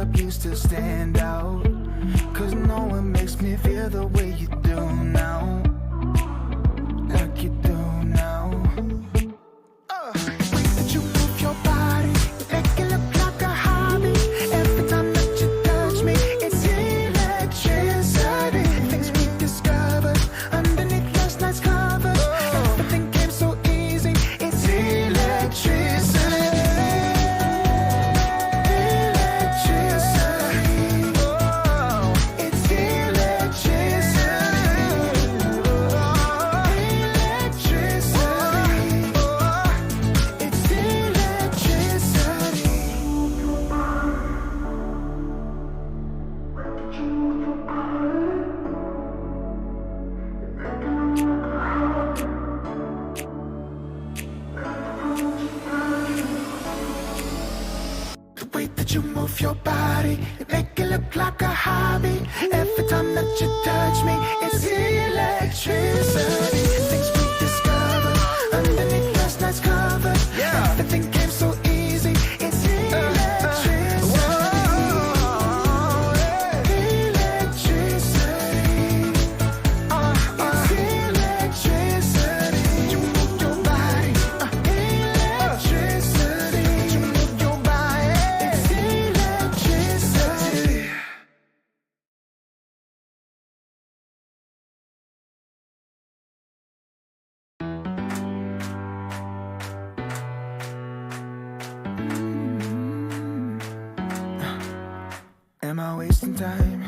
makeup used to stand out, 'cause no one makes me feel the way you do now, like you do now. Way that you move your body, make it look like a hobby. Every time that you touch me, it's electricity. Things we discovered underneath last night's covers. Everything came so easy, it's electricity. You move your body, make it look like a hobby. Every time that you touch me, it's electricity. Things we discovered underneath last night's cover. Everything came so easy, it's electricity. Electricity. It's electricity. You move your body, electricity. You move your body. Am I wasting time?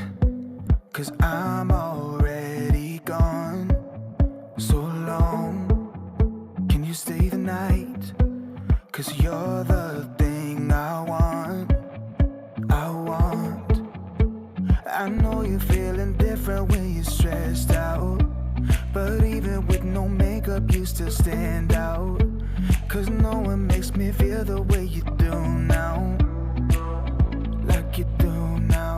'Cause I'm already gone. So long, can you stay the night? 'Cause you're the thing I want. I know you're feeling different when you're stressed out, but even with no makeup you still stand out, 'cause no one makes me feel the way you do now, like you do now.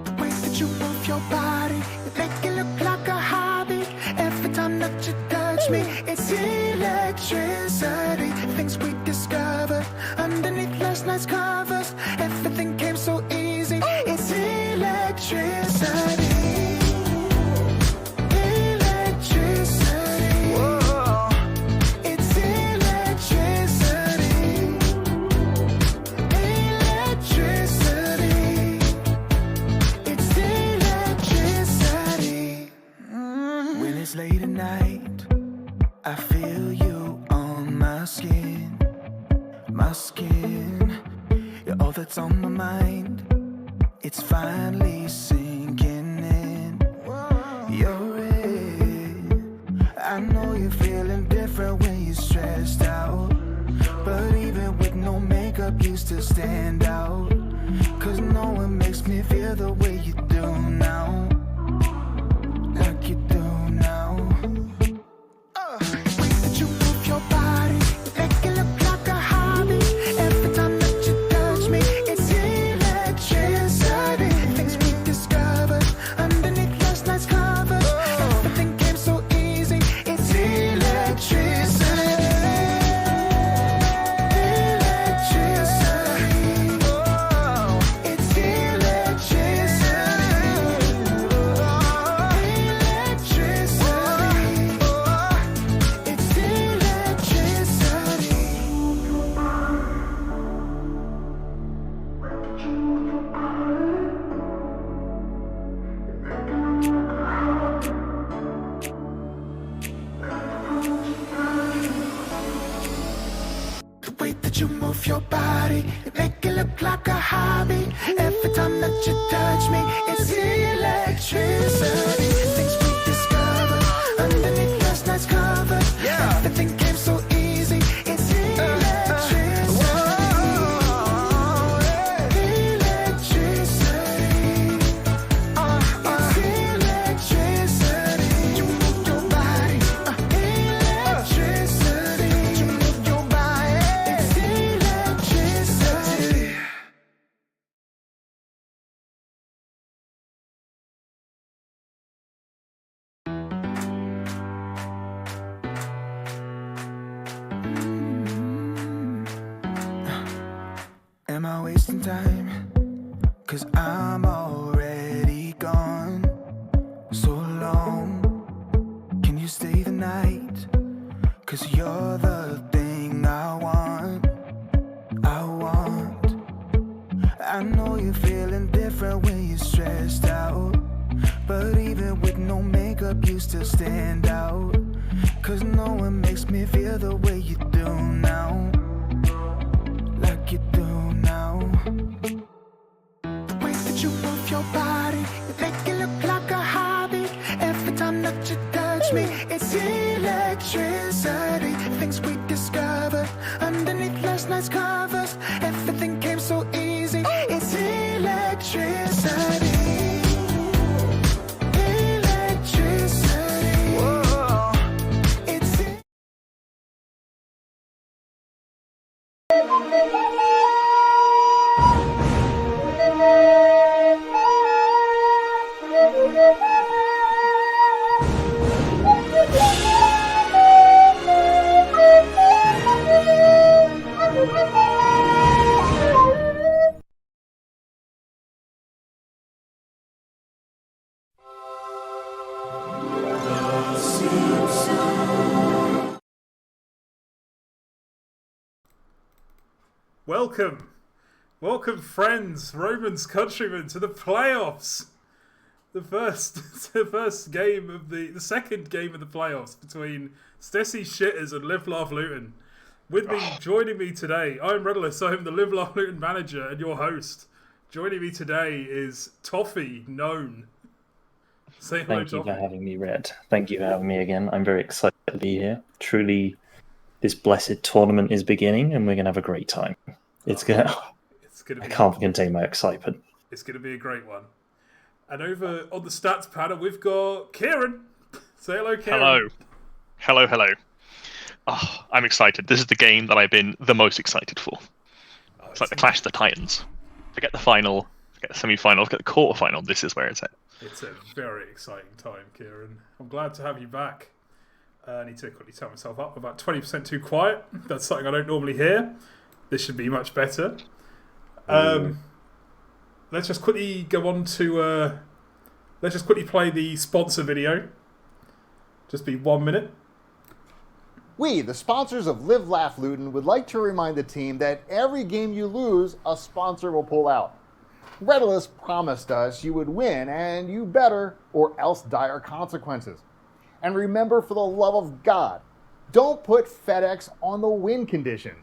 The way that you move your body, you make it look like a hobby. Every time that you touch me, it's electricity. Things we discovered underneath last night's covers. Everything came so easy, it's electricity. Electricity. Whoa. It's electricity. Electricity. It's electricity. When it's late at night, I feel you on my skin. My skin, you're all that's on my mind. It's finally sinking in. You're in. I know you're feeling different when you're stressed out, but even with no makeup you still stand out, 'cause no one makes me feel the way you do now, like you do now. Way that you move your body, make it look like a hobby. Every time that you touch me, it's electricity. Things we discovered underneath last night's cover. Everything came so easy, it's electricity. Electricity. It's electricity. Electricity. It's electricity. The way that you move your body, you make it look like a hobby. Every time that you touch me, it's electricity. Things we discovered underneath last night's cover. Everything came so easy, it's electricity. Electricity. It's electricity. You move your body, electricity. You move your body, it's electricity. Am I wasting time? 'Cause I'm already gone. So long, can you stay the night? 'Cause you're the thing I want. I know you're feeling different when you're stressed out, but even with no makeup you still stand out. 'Cause no one makes me feel the way you do now. Like you do now. The way that you move your body, you make it look like a hobby. Every time that you touch me, it's electricity. Things we discovered underneath last night's covers. Everything came so easy. It's electricity. Electricity. Whoa. It's Welcome friends, Romans countrymen, to the playoffs. The second game of the playoffs between Stesi Shitters and Live Laugh Luton. With me, joining me today, I'm Redalus, I'm the Live Laugh Luton manager and your host. Joining me today is Tofeh, known. Say hello, Thank you Tofeh. for having me, Red. Thank you for having me again. I'm very excited to be here. Truly, this blessed tournament is beginning and we're going to have a great time. I can't contain my excitement. It's going to be a great one. And over on the stats panel, we've got Kieran. Say hello, Kieran. Hello. Oh, I'm excited. This is the game that I've been the most excited for. It's like the Clash of the Titans. Forget the final, forget the semi-final, forget the quarter-final. This is where it's at. It's a very exciting time, Kieran. I'm glad to have you back. I need to quickly tell myself up. I'm about 20% too quiet. That's something I don't normally hear. This should be much better. Let's just quickly go on to... let's just quickly play the sponsor video. Just be 1 minute. We, the sponsors of Live Laugh Luton, would like to remind the team that every game you lose, a sponsor will pull out. Redalus promised us you would win, and you better, or else dire consequences. And remember, for the love of God, don't put FedEx on the win condition.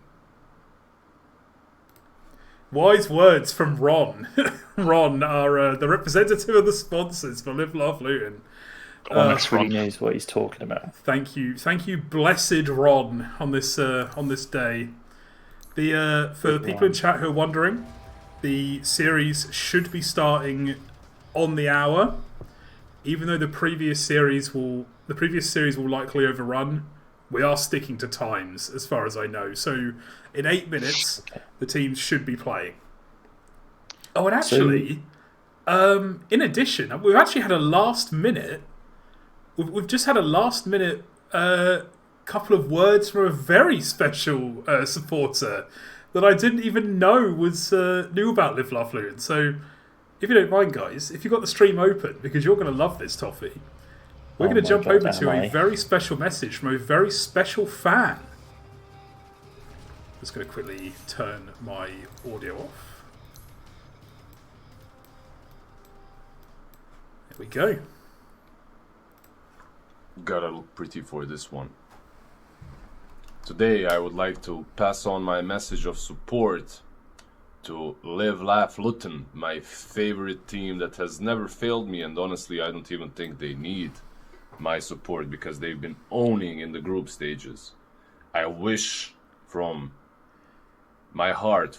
Wise words from Ron. Ron, our the representative of the sponsors for Live Laugh Luton. He knows what he's talking about. Thank you, blessed Ron, on this day. For the people in chat who are wondering, the series should be starting on the hour, even though the previous series will likely overrun. We are sticking to times, as far as I know. So, in 8 minutes, the teams should be playing. Oh, and actually, in addition, we've actually had a last minute. We've just had a last minute couple of words from a very special supporter that I didn't even know was knew about Live Laugh Luton. So, if you don't mind, guys, if you've got the stream open, because you're going to love this, Tofeh, we're going to jump over to a very special message from a very special fan. Just going to quickly turn my audio off. There we go. Gotta look pretty for this one. Today I would like to pass on my message of support to Live Laugh Luton, my favorite team that has never failed me, and honestly I don't even think they need my support because they've been owning in the group stages. I wish from my heart,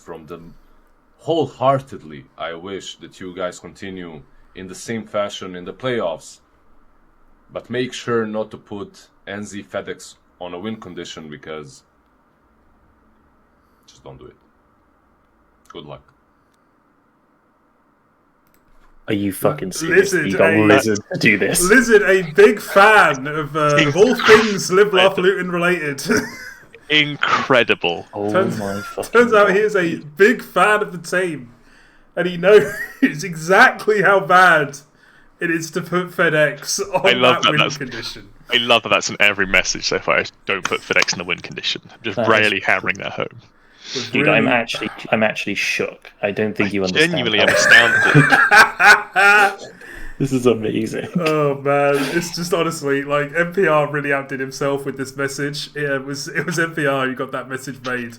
wholeheartedly, I wish that you guys continue in the same fashion in the playoffs, but make sure not to put NZfedX on a win condition, because just don't do it. Good luck. Are you fucking serious? You got Lizard to do this. Lizard, a big fan of all things Live Laugh Luton related. Incredible. Oh Turns- my fucking Turns out God. he is a big fan of the team, and he knows exactly how bad it is to put FedEx on that win condition. I love that that's in every message so far. Don't put FedEx in the win condition. I'm just That really is- hammering that home. Dude, Really- I'm actually shook. I don't think you understand. Genuinely how- astounded. This is amazing. Oh man, it's just honestly like NPR really outdid himself with this message. Yeah, it was NPR who got that message made.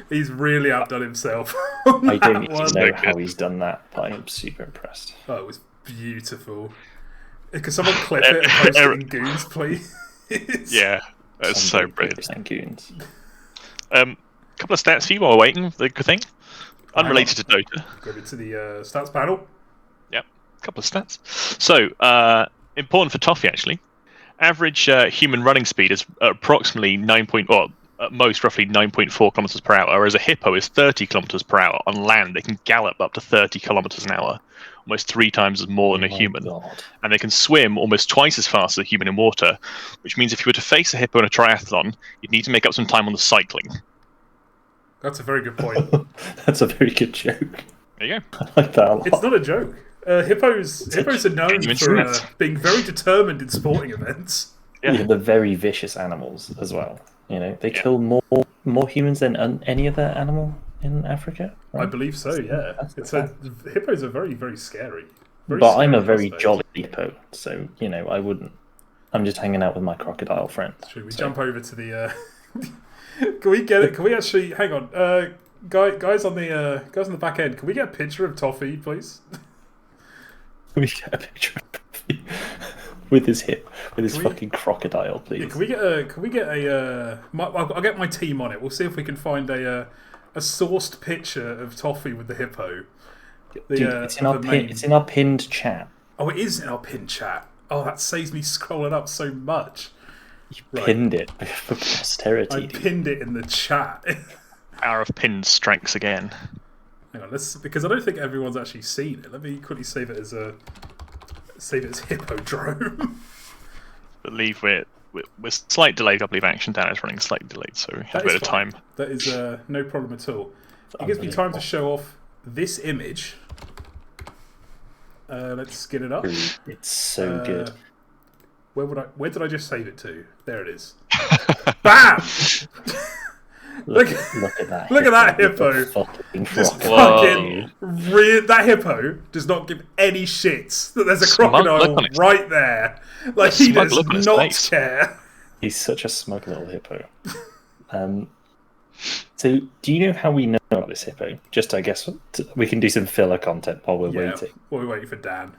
He's really outdone himself. on I don't that one. even know how he's done that, but I'm super impressed. Oh, it was beautiful. Could someone clip it and post it in Goons, please? Yeah, that's so Somebody brilliant. and goons. Couple of stats for you while we're waiting. The good thing, unrelated to Dota. Go into the stats panel. Yep, couple of stats. So important for Tofeh actually. Average human running speed is approximately at most roughly 9.4 kilometers per hour, whereas a hippo is 30 kilometers per hour on land. They can gallop up to 30 kilometers an hour, almost 3 times as more than a my human. God. And they can swim almost twice as fast as a human in water, which means if you were to face a hippo in a triathlon, you'd need to make up some time on the cycling. That's a very good point. That's a very good joke. There you go. I like that a lot. It's not a joke. Hippos are known genuine for stat. being very determined in sporting events. Yeah, they're very vicious animals as well. You know, they kill more humans than any other animal in Africa. I Right? believe so. Yeah, hippos are very, very scary. Very But I'm a scary very prospect. jolly hippo, so you know I wouldn't. I'm just hanging out with my crocodile friends. Should we jump over to the? Can we get it? Can we actually hang on? Guys on the back end. Can we get a picture of Tofeh, please? Can we get a picture of him with his Can we- fucking crocodile, please? Yeah, can we get a? I'll get my team on it. We'll see if we can find a sourced picture of Tofeh with the hippo. The, Dude, it's in the our main- it's in our pinned chat. Oh, it is in our pin chat. Oh, that saves me scrolling up so much. Right. Pinned it for posterity. I dude. pinned it in the chat. Hour of pins strikes again. Hang on, because I don't think everyone's actually seen it. Let me quickly save it as Hippodrome. Believe we're slight delayed. I believe Action Dan is running slightly delayed, so we have a bit of time. That is no problem at all. It gives me time to show off this image. Let's get it up. Dude, it's so good. Where did I just save it to? There it is. Bam! Look at that. Look at that with the hippo. fucking Just crocodile. fucking that hippo does not give any shits that there's a Smug look crocodile on its- right there. Like he smug does look on his not face. care. He's such a smug little hippo. So, do you know how we know about this hippo? Just, I guess, we can do some filler content while we're waiting. While we're waiting for Dan.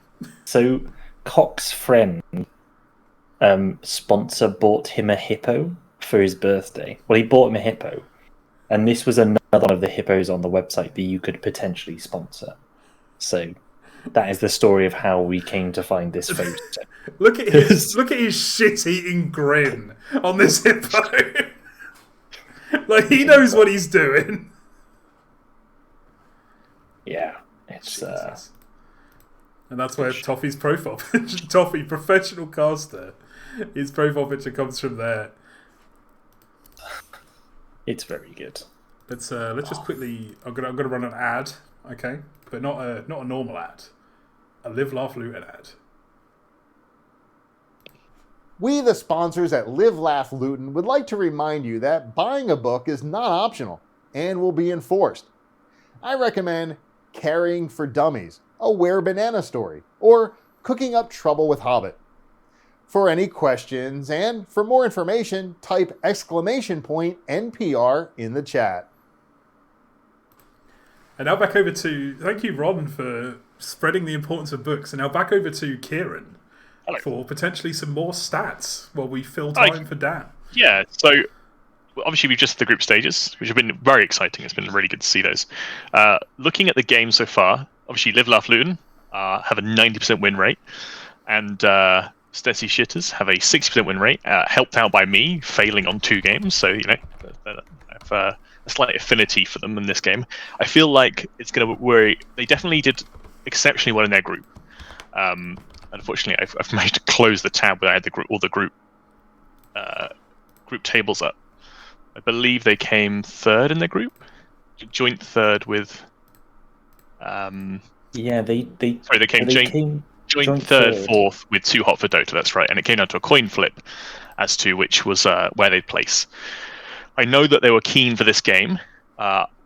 So, Cox's friend sponsor bought him a hippo for his birthday. Well, he bought him a hippo, and this was another one of the hippos on the website that you could potentially sponsor. So, that is the story of how we came to find this photo. Look at his shit-eating grin on this hippo. Like he knows what he's doing. Yeah, it's Jesus. And that's where Toffee's profile picture, Tofeh, professional caster, his profile picture comes from there. it's very good. Let's just quickly. I'm gonna run an ad, okay, but not a normal ad, a Live Laugh Luton ad. We, the sponsors at Live Laugh Luton, would like to remind you that buying a book is not optional and will be enforced. I recommend Caring for Dummies, a Where Banana Story, or Cooking Up Trouble with hoBBit. For any questions and for more information, type !NPR in the chat. And now back over to thank you, Ron, for spreading the importance of books. And now back over to Kieran. Hello. For potentially some more stats while we fill time for Dan. Yeah, so obviously we've just the group stages, which have been very exciting. It's been really good to see those. Looking at the game so far, obviously Live Laugh Luton have a 90% win rate, and Stesi Shitters have a 60% win rate, helped out by me failing on 2 games. So, you know, I have a slight affinity for them in this game. I feel like it's going to worry. They definitely did exceptionally well in their group. Unfortunately, I've managed to close the tab where I had all the group tables up. I believe they came third in the group, joint third with. Yeah, they came joint third, fourth with Too Hot for Dota. That's right, and it came down to a coin flip as to which was where they'd place. I know that they were keen for this game.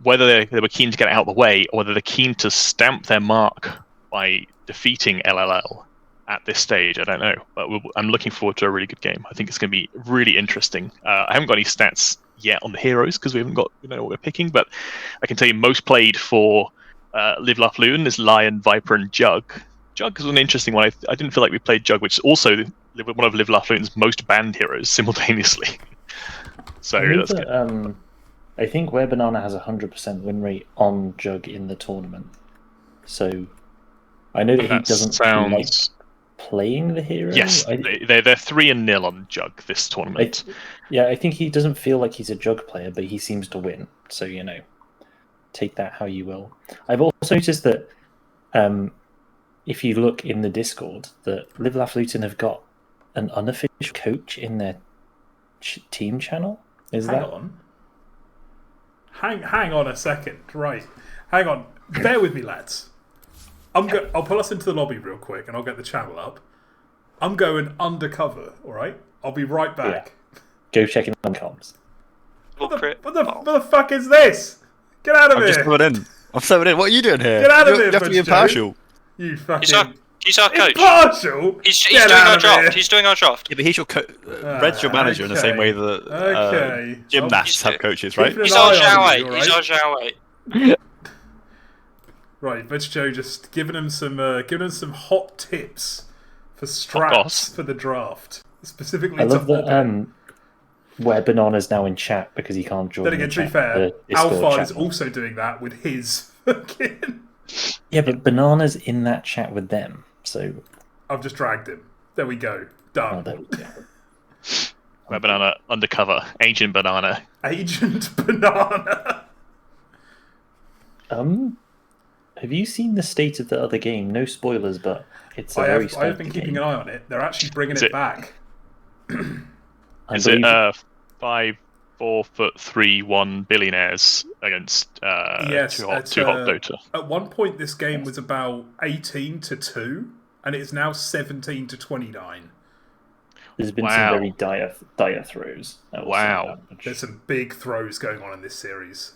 Whether they were keen to get it out of the way, or whether they're keen to stamp their mark by defeating LLL at this stage, I don't know. But I'm looking forward to a really good game. I think it's going to be really interesting. I haven't got any stats yet on the heroes because we don't know what we're picking. But I can tell you most played for Live Laugh Luton is Lion, Viper, and Jug. Jug is an interesting one. I didn't feel like we played Jug, which is also one of Live Laugh Luton's most banned heroes simultaneously. So that's good. I think Where Banana has 100% win rate on Jug in the tournament. So I know that he doesn't like playing the hero. Yes, they're 3-0 on Jug this tournament. I think he doesn't feel like he's a Jug player, but he seems to win. So, take that how you will. I've also noticed that if you look in the Discord, that Live Laugh Luton have got an unofficial coach in their team channel. Hang on a second. Right. Hang on. Bear with me, lads. I'll pull us into the lobby real quick and I'll get the channel up. I'm going undercover, alright? I'll be right back. Yeah. Go check in on comms. What the fuck is this? Get out of here! I'm subbing in. What are you doing here? Get out of here! You have to be impartial. You fucking... He's our coach. Impartial? He's doing our draft. He's doing our draft. Yeah, but he's your Red's your manager in the same way that gymnasts have coaches, right? He's our Xiaowei. Right, Veg Joe just giving him some hot tips for straps for the draft, specifically. I love that Where Banana's now in chat because he can't join. Then again, to be fair, Alphard is also doing that with his fucking. Yeah, but Banana's in that chat with them, so I've just dragged him. There we go. Done. Oh, there we go. Where Banana undercover, Agent Banana. Agent Banana. Have you seen the state of the other game? No spoilers, but it's a very I have been keeping an eye on it. They're actually bringing it back. Is it 5 4'3" billionaires against Too Hot Dota? At one point, this game was about 18-2, and it is now 17-29. There's been some very dire throws. Wow. There's some big throws going on in this series.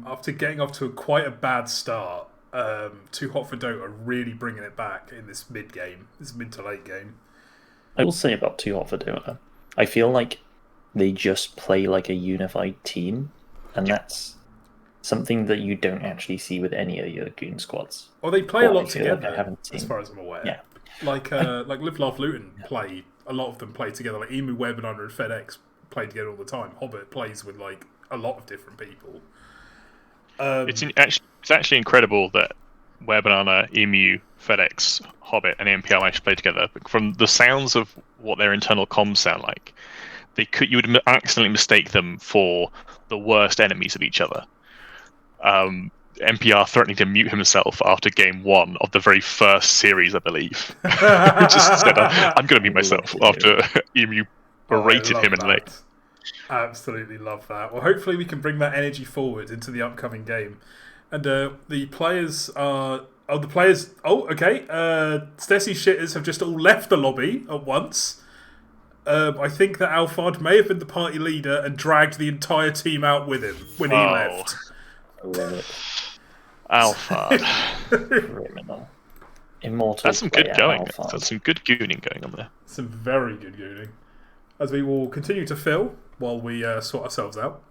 After getting off to quite a bad start, Too Hot for Dota are really bringing it back in this mid to late game. I will say about Too Hot for Dota, I feel like they just play like a unified team, and that's something that you don't actually see with any of the other Goon squads. Well, they play a lot together, as far as I'm aware. Yeah. Like Live Laugh Luton play. A lot of them play together. Like Emu, WebBanana, and FedX play together all the time. hoBBit plays with like a lot of different people. It's actually incredible that WebBanana, Emu, FedX, hoBBit, and NPR actually play together. From the sounds of what their internal comms sound like, you would accidentally mistake them for the worst enemies of each other. NPR threatening to mute himself after game 1 of the very first series, I believe. Just said, I'm going to mute myself after Emu berated him in late. Absolutely love that. Well, hopefully we can bring that energy forward into the upcoming game. And the players are... Stesi shitters have just all left the lobby at once. I think that Alphard may have been the party leader and dragged the entire team out with him when he left. I love it. Alphard. Criminal. Immortal. That's some good going. That's some good gooning going on there. Some very good gooning. As we will continue to fill while we sort ourselves out.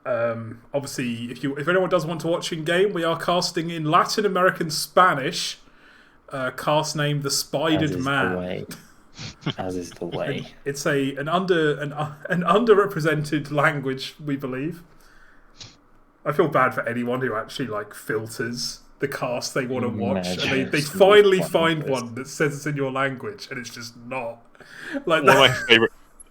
Obviously, if anyone does want to watch in game, we are casting in Latin American Spanish. Cast name The Spidered Man. As is the way. It's an underrepresented language, we believe. I feel bad for anyone who actually filters the cast they want to watch, and they finally find one that says it's in your language, and it's just not. One of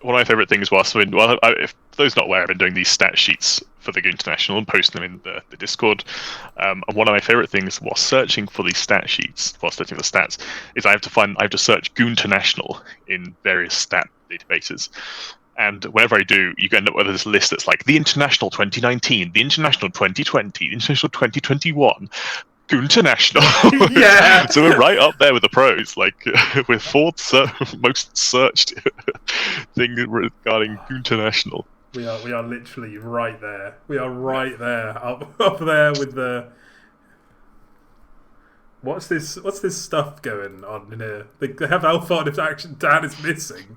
my favourite things was if those not aware, I've been doing these stat sheets for the Goon International and posting them in the Discord. And one of my favourite things while searching for these stat sheets, while searching for stats, is I have to search Goon International in various stat databases. And whenever I do, you end up with this list that's like the International 2019, the International 2020, the International 2021, International. Yeah. So we're right up there with the pros, like with fourth most searched thing regarding International. We are literally right there. We are right there, up there with the. What's this stuff going on in here? They have Alphard if Action Dan is missing.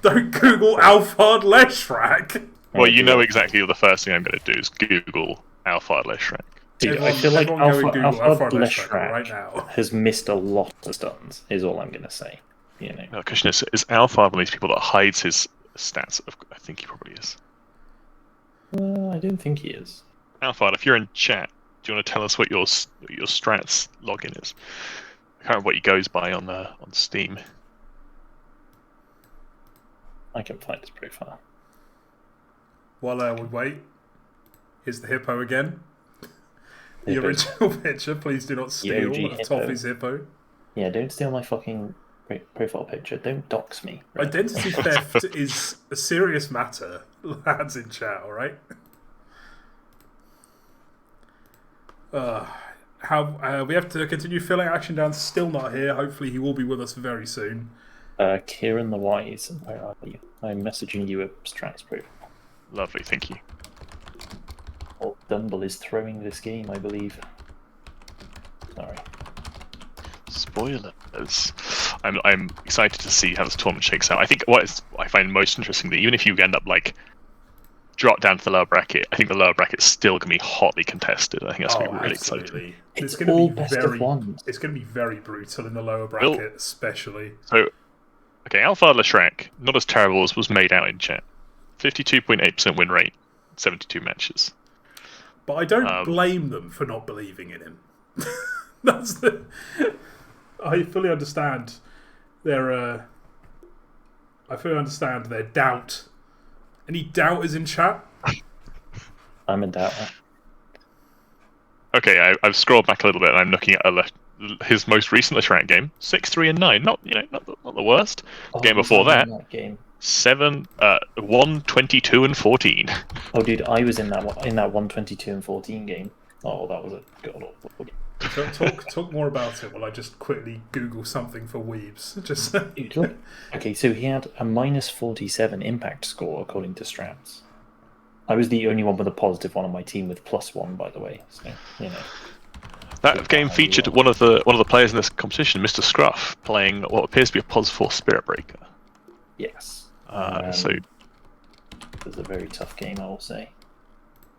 Don't Google Alphard Leshrac. Well, you know exactly the first thing I'm going to do is Google Alphard Leshrac. Dude, I feel like Alphard Leshrac right now has missed a lot of stuns, is all I'm going to say. You know. No, question is Alphard one of these people that hides his stats? I think he probably is. I don't think he is. Alphard, if you're in chat, do you want to tell us what your strats login is? I can't remember what he goes by on Steam. I can find his profile. While we wait, here's the hippo again. The original picture. Please do not steal Toffee's hippo. Yeah, don't steal my fucking profile picture. Don't dox me. Right? Identity theft is a serious matter, lads in chat. All right. We have to continue filling Action Down. Still not here. Hopefully, he will be with us very soon. KierantheWise, where are you? I'm messaging you a strats profile. Lovely, thank you. Oh, Dumble is throwing this game, I believe. Sorry. Spoilers. I'm excited to see how this tournament shakes out. I think I find most interesting that even if you end up like drop down to the lower bracket, I think the lower bracket's still going to be hotly contested. I think that's going to be really exciting. It's all best of ones. It's going to be very brutal in the lower bracket, especially. So, okay, Alphard Leshrac, not as terrible as was made out in chat. 52.8% win rate, 72 matches. But I don't blame them for not believing in him. I fully understand their doubt. Any doubters in chat? I'm a doubter. Okay, I've scrolled back a little bit and I'm looking at his most recent Leshrac game. 6-3-9. Not the worst. Game before that. Game. 1-22-14. Oh, dude, I was in that 1-22-14 game. Oh, that was a god awful game. Talk more about it while I just quickly Google something for weebs. Just okay, so he had a -47 impact score according to Strats. I was the only one with a positive one on my team with +1, by the way. So you know. That game featured one of the players in this competition, Mr. Scruff, playing what appears to be a +4 Spirit Breaker. Yes. So it was a very tough game, I will say.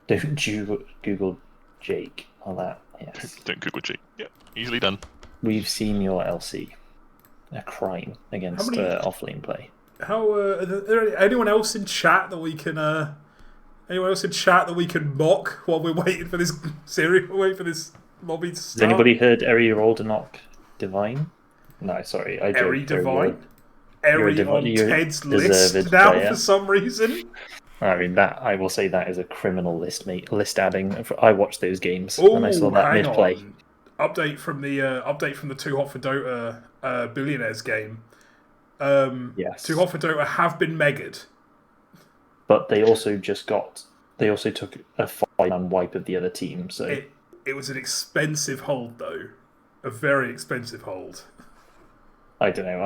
Don't you Google Jake or that? Yes. Don't Google Jake. Yeah, easily done. We've seen your LC. A crime against offlane play. Are there anyone else in chat that we can? Anyone else in chat that we can mock while we're waiting for this series? Wait for this lobby to start. Has anybody heard Eri Roldenok Divine? No, sorry, I Eri Divine. Eri on Ted's list now for some reason. I mean, that I will say that is a criminal list adding. I watched those games and I saw that mid-play. Update from the Too Hot for Dota Billionaires game. Yes. Too Hot for Dota have been megged. But they also took a 5-man wipe of the other team. So it was an expensive hold though, a very expensive hold. I don't know.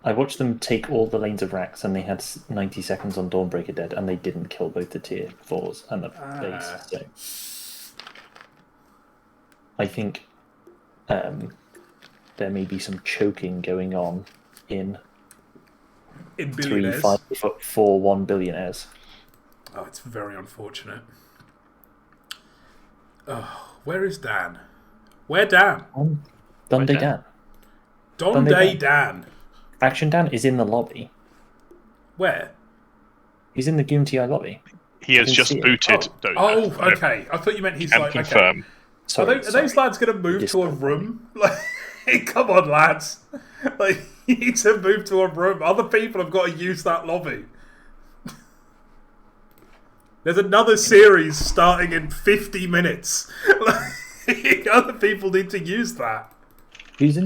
I watched them take all the lanes of racks, and they had 90 seconds on Dawnbreaker dead, and they didn't kill both the tier 4s and the base. So I think there may be some choking going on in 3-5-4-1 billionaires. Oh, it's very unfortunate. Oh, where is Dan? Where Dan? Donde Dan. Donde Dan. Action Dan is in the lobby. Where? He's in the GOONTI lobby. He has just booted. Oh, okay. I thought you meant he's like. Confirm. Okay. Sorry, are those lads going to move to a room? Like, come on, lads. Like, you need to move to a room. Other people have got to use that lobby. There's another series starting in 50 minutes. Like, other people need to use that. Who's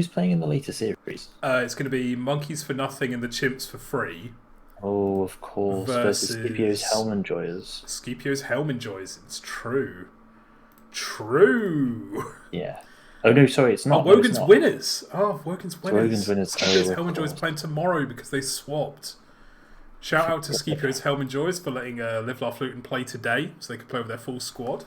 playing in the later series? It's going to be Monkeys for Nothing and the Chimps for free Oh, of course. Versus Scipio's Helm Enjoyers. Scipio's Helm Enjoyers. It's true. True. Yeah. Oh no, sorry, it's not. Oh, Wogan's Winners. Oh, Wogan's Winners. Wogan's Winners. Scipio's Helm Enjoyers playing tomorrow because they swapped. Shout out to Scipio's Helm Enjoyers for letting Live Laugh Luton play today, so they could play with their full squad.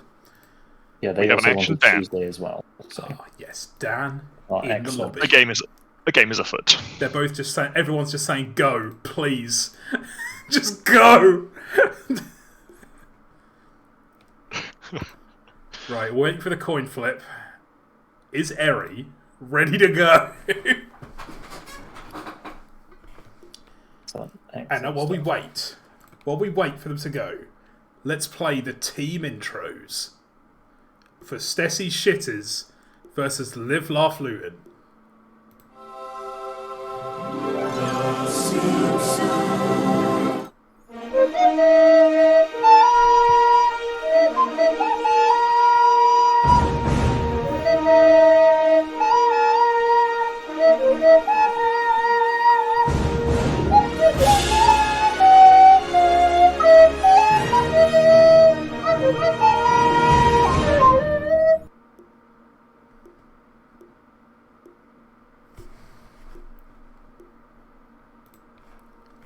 Yeah, they also wanted Tuesday as well. So. Oh, yes, Dan in excellent. the lobby. The game is afoot. They're both just saying. Everyone's just saying, "Go, please, just go." Right, waiting for the coin flip. Is Eri ready to go? And now, while we wait for them to go, let's play the team intros for Stesi Shitters versus Live Laugh Luton.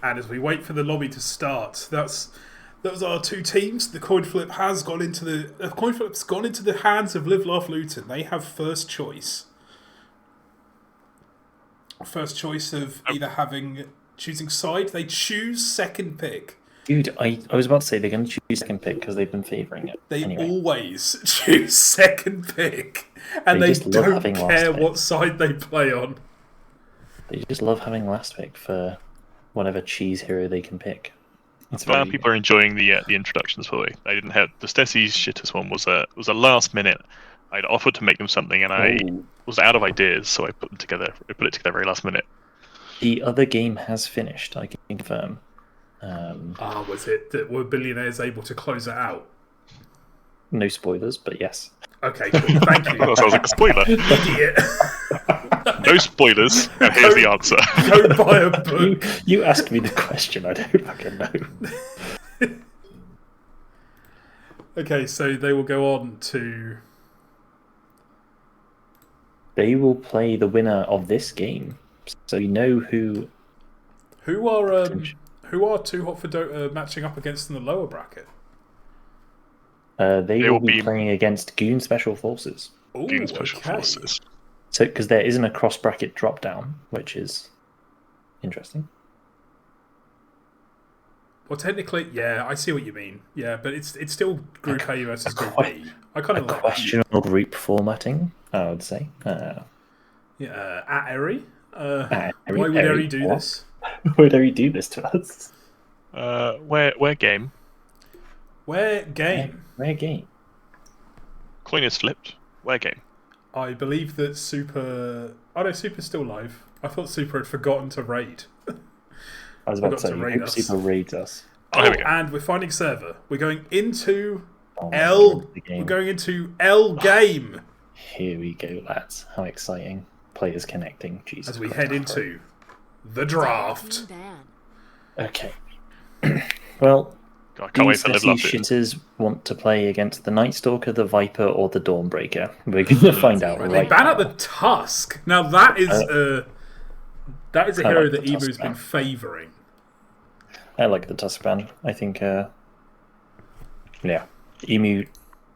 And as we wait for the lobby to start, those are our two teams. The coin flip has gone into the hands of Live Laugh Luton. They have first choice. First choice of either choosing side. They choose second pick. Dude, I was about to say they're going to choose second pick because they've been favouring it. They always choose second pick, and they don't care what side they play on. They just love having last pick for whatever cheese hero they can pick. Glad people are enjoying the introductions. For me, I didn't have the Stesi's Shitters one was a last minute. I'd offered to make them something, and I was out of ideas, so I put it together very last minute. The other game has finished. I can confirm. Was it that were billionaires able to close it out? No spoilers, but yes. Okay, cool. Thank you. That sounds like a spoiler. Idiot. No spoilers, and here's the answer. Go buy a book. You asked me the question, I don't fucking know. Okay, so they will go on to... They will play the winner of this game. So you know who... Who are Too Hot for Dota matching up against in the lower bracket? They will be playing against Goon Special Forces. Ooh, Goon Special Forces. So, because there isn't a cross-bracket drop-down, which is interesting. Well, technically, yeah, I see what you mean. Yeah, but it's still Group A versus Group B. I kind of like questionable group formatting, I would say. At Eri? Why would Eri do this? Why would Eri do this to us? Where game? Where game? Where game? Coin is flipped. Where game? I believe that Super... Oh no, Super's still live. I thought Super had forgotten to raid. I was about to say, I hope Super raids us. Oh, and we're finding server. We're going into L game. Here we go, lads. How exciting. Players connecting. Jesus As we head into the draft. Okay. Well... I can't wait for Stesi Shitters want to play against the Night Stalker, the Viper, or the Dawnbreaker. We're going to find out right now. They ban out the Tusk. Now that is a hero that Emu's been favouring. I like the Tusk ban. I think, Emu,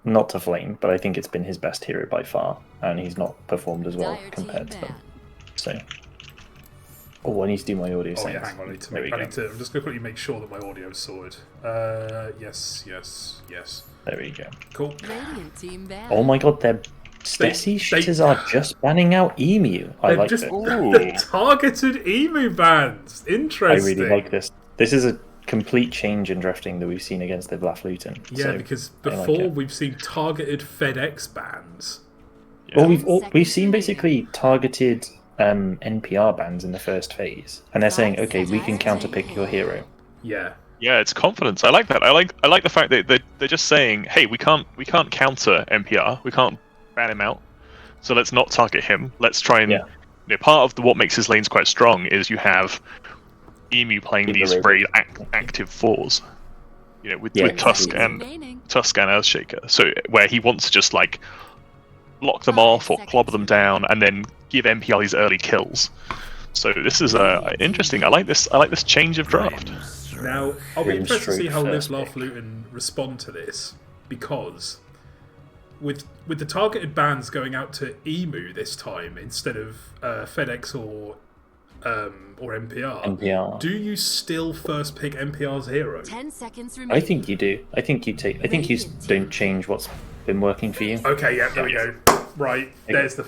not to flame, but I think it's been his best hero by far, and he's not performed as well compared to them. So. Oh, I need to do my audio settings. Yeah, hang on. I'm just going to quickly make sure that my audio is sorted. Yes. There we go. Cool. Oh my god, Stesi Shitters are just banning out Emu. I like this. They're targeted Emu bans. Interesting. I really like this. This is a complete change in drafting that we've seen against Live Laugh Luton. Yeah, so because before we've seen targeted FedEx bans. Yeah. Well, we've seen basically targeted... NPR bans in the first phase, and they're saying, okay, we can counterpick your hero. Yeah, it's confidence. I like that. I like the fact that they're just saying, hey, we can't counter NPR, we can't ban him out, so let's not target him. Let's try and part of what makes his lanes quite strong is you have Emu playing these very active fours. You know, with Tusk and Earthshaker. So where he wants to just like lock them off or clobber them down, and then give MPR these early kills. So this is interesting. I like this change of draft. Now I'll be interested to see how Live Laugh Luton respond to this, because with the targeted bans going out to Emu this time instead of FedEx or NPR. Do you still first pick NPR's hero? 10 seconds remaining. I think you do. I think you don't change what's been working for you. Okay, yeah, there we go. Right, there's the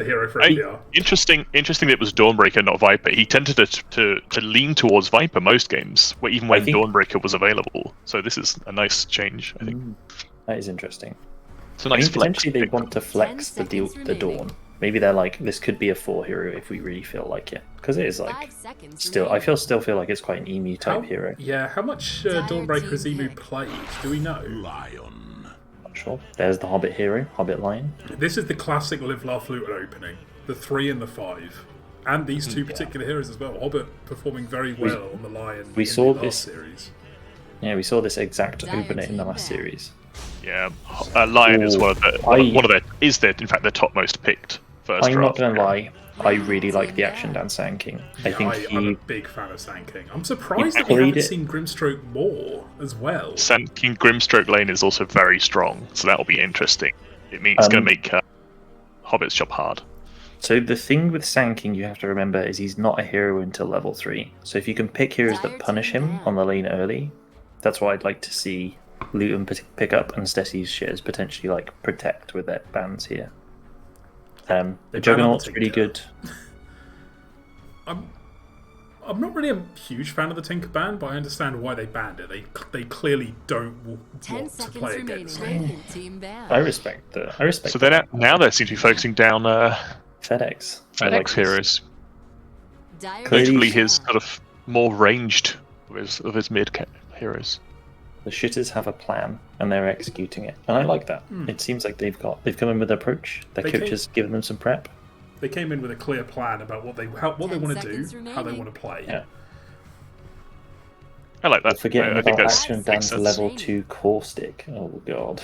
hero for NPR. Interesting that it was Dawnbreaker, not Viper. He tended to lean towards Viper most games, even when Dawnbreaker was available. So this is a nice change, I think. That is interesting. It's a nice flex. Potentially they want to flex the Dawn. Maybe they're like, this could be a 4 hero if we really feel like it, because it is like I still feel like it's quite an Emu type hero. Yeah, how much Dawnbreaker has Emu played? Do we know? Not sure. There's the hoBBit hero, hoBBit Lion. This is the classic Live Laugh Luton opening, the 3 and the 5, and these two particular heroes as well. hoBBit performing very well on the Lion. We saw in the this series. Yeah, we saw this exact opener in the last series. Yeah, Lion is one of their in fact their topmost picked first I'm draft. not gonna lie, I really like the action Dan Sand King. I'm a big fan of Sand King. I'm surprised that we haven't seen Grimstroke more as well. Sand King Grimstroke lane is also very strong, so that'll be interesting. It means it's going to make hoBBit's job hard. So the thing with Sand King you have to remember is he's not a hero until level 3. So if you can pick heroes that punish him on the lane early, that's what I'd like to see Luton pick up, and Stesi's shares potentially like protect with their bans here. The Juggernaut's pretty good. I'm not really a huge fan of the Tinker ban, but I understand why they banned it. They clearly don't want to play against it. I respect that. So now they seem to be focusing down FedEx heroes. Notably his sort of more ranged of his mid heroes. The shitters have a plan and they're executing it, and I like that. It seems like they've come in with an approach. Their coach has given them some prep. They came in with a clear plan about what they want to do, how they want to play. Yeah. I like that. Forgetting I think about that's action down to level 2 caustic. Oh god.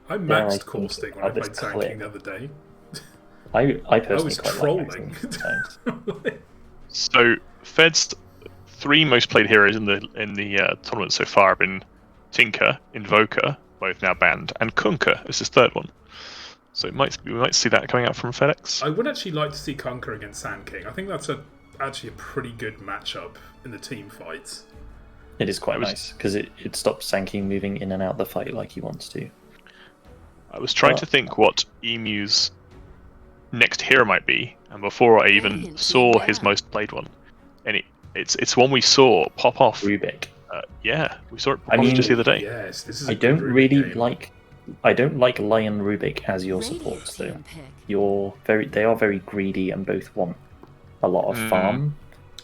I maxed caustic when I played Sand King the other day. I personally was quite trolling. like sometimes. So Fed's 3 most played heroes in the tournament so far have been Tinker, Invoker, both now banned, and Kunkka is his 3rd one. So we might see that coming out from FedEx. I would actually like to see Kunkka against Sand King. I think that's actually a pretty good matchup in the team fights. It is quite nice because it stops Sand King moving in and out the fight like he wants to. I was trying to think what Emu's next hero might be, and before I even saw his most played one, and it's one we saw pop off. Rubik. Yeah, we saw it pop off just the other day. Yes, this is. I don't like Lion Rubik as your supports though. They are very greedy and both want a lot of farm.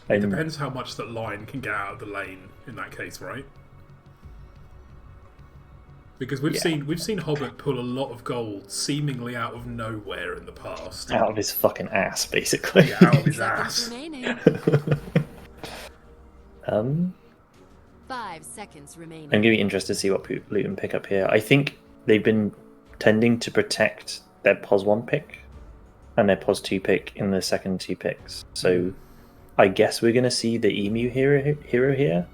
It depends how much that Lion can get out of the lane in that case, right? Because we've seen hoBBit pull a lot of gold seemingly out of nowhere in the past. Out of his fucking ass, basically. Yeah, out of his ass. 5 seconds remaining. I'm going to be interested to see what Luton pick up here. I think they've been tending to protect their POS 1 pick and their POS 2 pick in the second 2 picks. So I guess we're going to see the Emu hero here.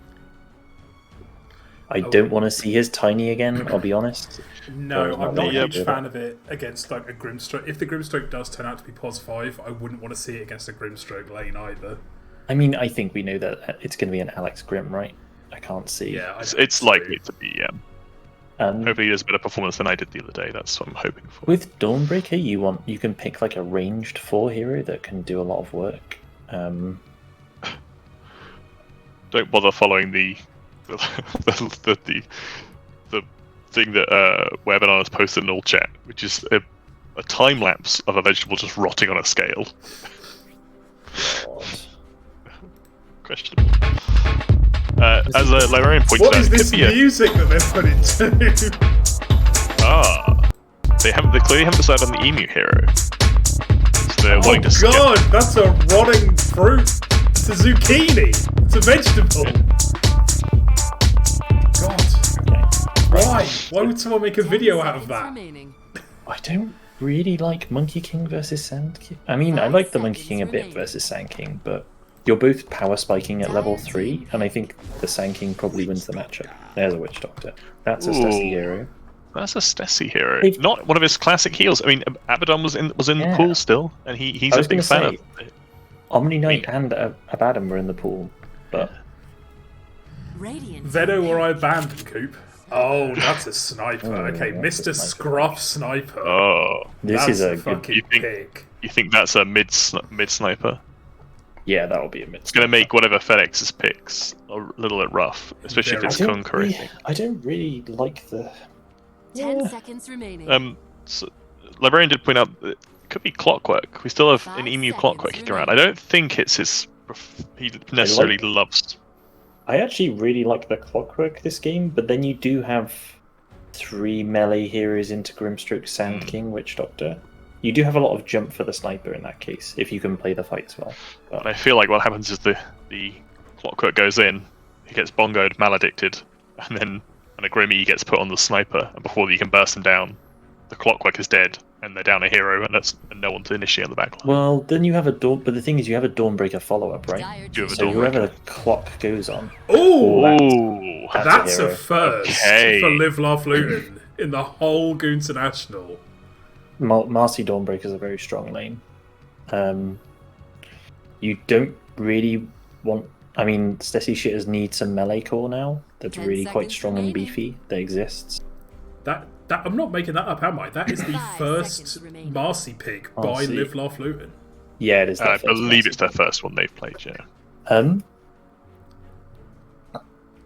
I don't want to see his tiny again, I'll be honest. No, I'm not a huge fan of it against like a Grimstroke. If the Grimstroke does turn out to be POS 5, I wouldn't want to see it against a Grimstroke lane either. I mean, I think we know that it's going to be an Alex Grim, right? I can't see. Yeah, it's likely to be, yeah. Hopefully he does a better performance than I did the other day, that's what I'm hoping for. With Dawnbreaker, you can pick like a ranged 4 hero that can do a lot of work. Don't bother following the thing that Webinars posted in all chat, which is a time lapse of a vegetable just rotting on a scale. Questionable. As a librarian points out, what is this music that they're put into? They clearly haven't decided on the Emu hero. So the wanting to skip. God, that's a rotting fruit. It's a zucchini. It's a vegetable. God. Why? Why would someone make a video out of that? I don't really like Monkey King versus Sand King. I mean, I like the Monkey King a bit versus Sand King, but you're both power spiking at level 3, and I think the Sand King probably wins the matchup. There's a Witch Doctor. That's a Stesi hero. That's a Stesi hero. Not one of his classic heals. I mean, Abaddon was in the pool still, and he's a big fan of it. Omni Knight and Abaddon were in the pool, but Vedo or I abandoned Coop. Oh, that's a sniper. Okay, Mr. Scruff Sniper. Oh, this is a fucking pick. You think that's a mid sniper? Yeah, that'll be a mid. It's going to make whatever FedEx's picks a little bit rough, especially if it's Conquer. I don't really like the. 10 seconds remaining. So, Librarian did point out that it could be Clockwork. We still have an Emu Clockwork kicking around. I don't think it's he necessarily loves. I actually really like the Clockwork this game, but then you do have 3 melee heroes into Grimstroke, Sand King, Witch Doctor. You do have a lot of jump for the sniper in that case, if you can play the fights well. But... And I feel like what happens is the Clockwork goes in, he gets bongoed, maledicted, and then a Grimmy gets put on the sniper, and before you can burst them down, the Clockwork is dead, and they're down a hero, and no one to initiate on the backline. Well, then you have a Dawn, but the thing is, you have a Dawnbreaker follow-up, right? You have a so Dawnbreaker. whoever the clock goes on. Ooh, that's a hero. first for Live Laugh Luton in the whole Goonti National. Marcy Dawnbreaker is a very strong lane. You don't really want. I mean, Stesi shitters need some melee core now. That's really quite strong and beefy. That exists. That I'm not making that up, am I? That is the first Marcy pick by Live Laugh Luton. Yeah, it is. I believe it's their first one they've played. Yeah.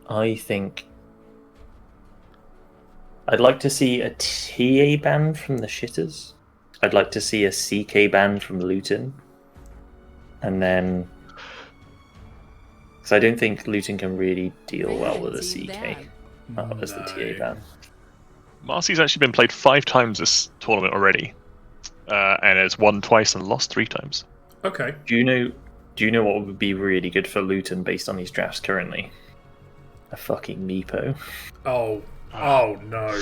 I think I'd like to see a TA ban from the shitters. I'd like to see a CK ban from Luton, and then. Because I don't think Luton can really deal well with a CK as the TA ban. Marcy's actually been played 5 times this tournament already, and has won twice and lost 3 times. Okay. Do you know what would be really good for Luton based on these drafts currently? A fucking Meepo. Oh no.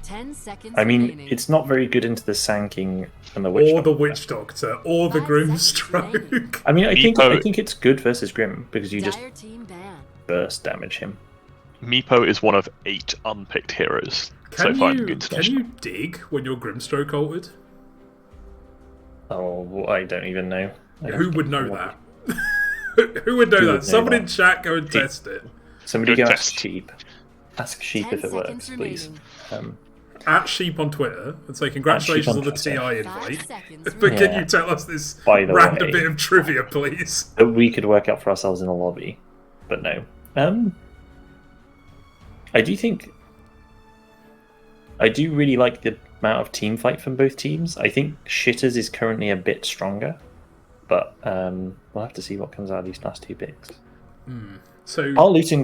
10 seconds I mean, remaining. it's not very good into the Sand King and the Witch Or Doctor. the Witch Doctor, or the Grimstroke. I mean, I think Meepo- it's good versus Grim because you just Dire team ban. burst damage him. Meepo is one of 8 unpicked heroes so far in the Can International. you dig when you're Grimstroke altered? Oh, I don't even know. Who would know that? Who would know that? Someone in chat go and test it. Somebody Go go test. ask Sheep. Ask Sheep 10 if it works, seconds please. remaining. At Sheep on Twitter and say congratulations on on the Twitter. TI 5 invite. seconds But can Yeah. you tell us this By the random way. bit of trivia, please? That we could work out for ourselves in the lobby, but no. I do really like the amount of team fight from both teams. I think Shitters is currently a bit stronger, but we'll have to see what comes out of these last 2 picks. So Are Luton